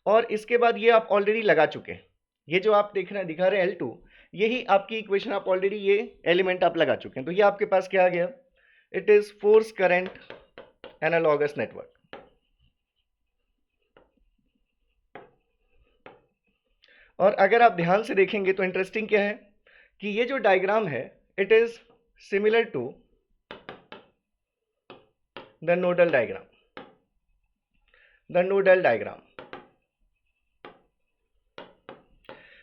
और इसके बाद ये आप ऑलरेडी लगा चुके हैं, ये जो आप देख रहे हैं, दिखा रहे हैं L2, यही आपकी इक्वेशन, आप ऑलरेडी ये एलिमेंट आप लगा चुके हैं। तो ये आपके पास क्या आ गया, it is force current analogous network. और अगर आप ध्यान से देखेंगे तो इंटरेस्टिंग क्या है कि ये जो डायग्राम है it is similar to the nodal diagram. The nodal diagram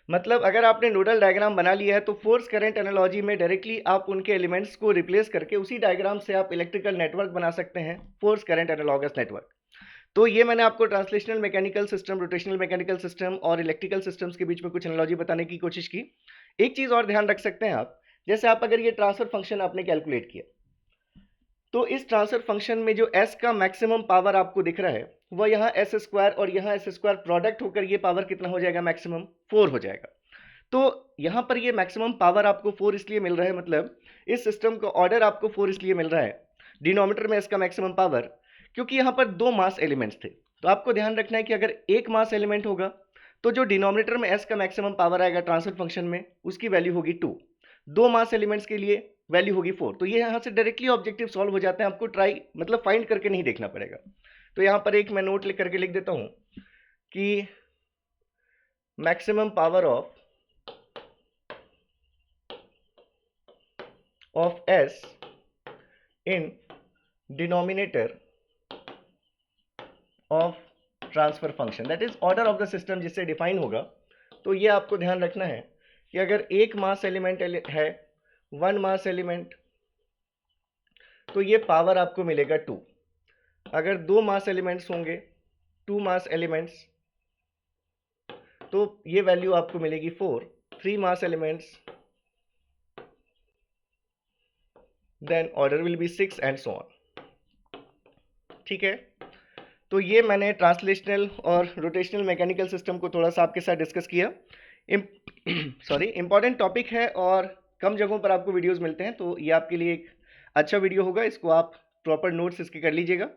मतलब अगर आपने नोडल डायग्राम बना लिया है तो फोर्स करंट एनालॉजी में डायरेक्टली आप उनके एलिमेंट्स को रिप्लेस करके उसी डायग्राम से आप इलेक्ट्रिकल नेटवर्क बना सकते हैं, फोर्स करंट एनालॉगस नेटवर्क। तो ये मैंने आपको translational mechanical system, rotational mechanical system और इलेक्ट्रिकल सिस्टम्स के बीच में कुछ एनालॉजी बताने की कोशिश की। एक चीज़ और ध्यान रख सकते हैं आप, जैसे आप अगर ये ट्रांसफर फंक्शन आपने कैलकुलेट किया तो इस ट्रांसफर फंक्शन में जो S का मैक्सिमम पावर आपको दिख रहा है वह यहाँ एस स्क्वायर और यहाँ एस स्क्वायर प्रोडक्ट होकर ये पावर कितना हो जाएगा, मैक्सिमम 4 हो जाएगा। तो यहाँ पर ये मैक्सिमम पावर आपको 4 इसलिए मिल रहा है, मतलब इस सिस्टम का ऑर्डर आपको 4 इसलिए मिल रहा है डिनोमिनेटर में इसका मैक्सिमम पावर, क्योंकि यहाँ पर दो मास एलिमेंट्स थे। तो आपको ध्यान रखना है कि अगर एक मास एलिमेंट होगा तो जो डिनोमिनेटर में S का मैक्सिमम पावर आएगा ट्रांसफर फंक्शन में उसकी वैल्यू होगी 2, दो मास एलिमेंट्स के लिए वैल्यू होगी 4। तो ये यहाँ से डायरेक्टली ऑब्जेक्टिव सॉल्व हो जाते हैं, आपको ट्राई मतलब फाइंड करके नहीं देखना पड़ेगा। तो यहाँ पर एक मैं नोट लिख करके लिख देता हूँ कि maximum power of S in denominator of transfer function, that is order of the system जिससे डिफाइन होगा। तो ये आपको ध्यान रखना है कि अगर एक मास एलिमेंट है, वन मास एलिमेंट, तो ये पावर आपको मिलेगा 2। अगर दो मास एलिमेंट्स होंगे, टू मास एलिमेंट्स, तो ये वैल्यू आपको मिलेगी 4। Three mass elements, then order will be 6 and so on. ठीक है, तो ये मैंने ट्रांसलेशनल और रोटेशनल मैकेनिकल सिस्टम को थोड़ा सा आपके साथ डिस्कस किया। इंपॉर्टेंट टॉपिक है और कम जगहों पर आपको वीडियोस मिलते हैं, तो ये आपके लिए एक अच्छा वीडियो होगा। इसको आप प्रॉपर नोट्स इसके कर लीजिएगा।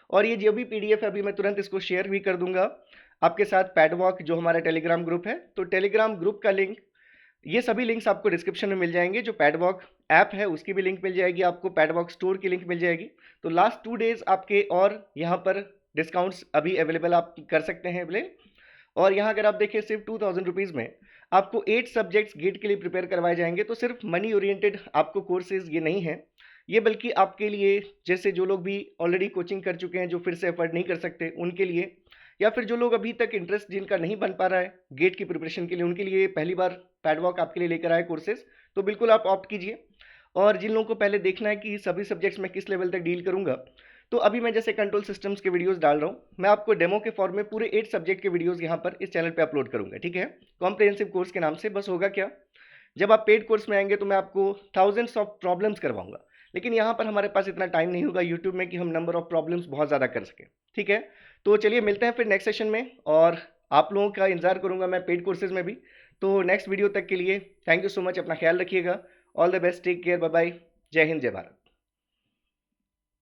और ये जो भी PDF है अभी मैं तुरंत इसको शेयर भी कर दूंगा आपके साथ, पैडवॉक जो हमारा टेलीग्राम ग्रुप है। तो टेलीग्राम ग्रुप का लिंक, ये सभी लिंक्स आपको डिस्क्रिप्शन में मिल जाएंगे। जो पैडवॉक ऐप है उसकी भी लिंक मिल जाएगी आपको, पैडवॉक स्टोर की लिंक मिल जाएगी। तो लास्ट 2 डेज आपके और यहाँ पर डिस्काउंट्स अभी अवेलेबल आप कर सकते हैं अवेलेबल। और यहाँ अगर आप देखें सिर्फ 2000 रुपीज़ में आपको 8 सब्जेक्ट्स गेट के लिए प्रिपेयर करवाए जाएंगे। तो सिर्फ मनी ओरिएंटेड आपको कोर्सेज ये नहीं है, ये बल्कि आपके लिए, जैसे जो लोग भी ऑलरेडी कोचिंग कर चुके हैं, जो फिर से अफोर्ड नहीं कर सकते उनके लिए, या फिर जो लोग अभी तक इंटरेस्ट जिनका नहीं बन पा रहा है गेट की प्रिपरेशन के लिए, उनके लिए पहली बार पैडवॉक आपके लिए लेकर आए कोर्सेज। तो बिल्कुल आप ऑप्ट कीजिए। और जिन लोगों को पहले देखना है कि सभी सब्जेक्ट्स में किस लेवल तक डील करूँगा, तो अभी मैं जैसे कंट्रोल सिस्टम्स के वीडियोस डाल रहा हूँ, मैं आपको डेमो के फॉर्म में पूरे 8 सब्जेक्ट के वीडियोस यहाँ पर इस चैनल पे अपलोड करूँगा, ठीक है, कॉम्प्रिहेंसिव कोर्स के नाम से। बस होगा क्या, जब आप पेड कोर्स में आएंगे तो मैं आपको थाउजेंड्स ऑफ प्रॉब्लम्स करवाऊंगा, लेकिन यहाँ पर हमारे पास इतना टाइम नहीं होगा यूट्यूब में कि हम नंबर ऑफ प्रॉब्लम्स बहुत ज़्यादा कर सकें, ठीक है। तो चलिए मिलते हैं फिर नेक्स्ट सेशन में, और आप लोगों का इंतजार करूंगा मैं पेड कोर्सेज में भी। तो नेक्स्ट वीडियो तक के लिए थैंक यू सो मच, अपना ख्याल रखिएगा, all the best, take care, bye bye, जय हिंद, जय भारत।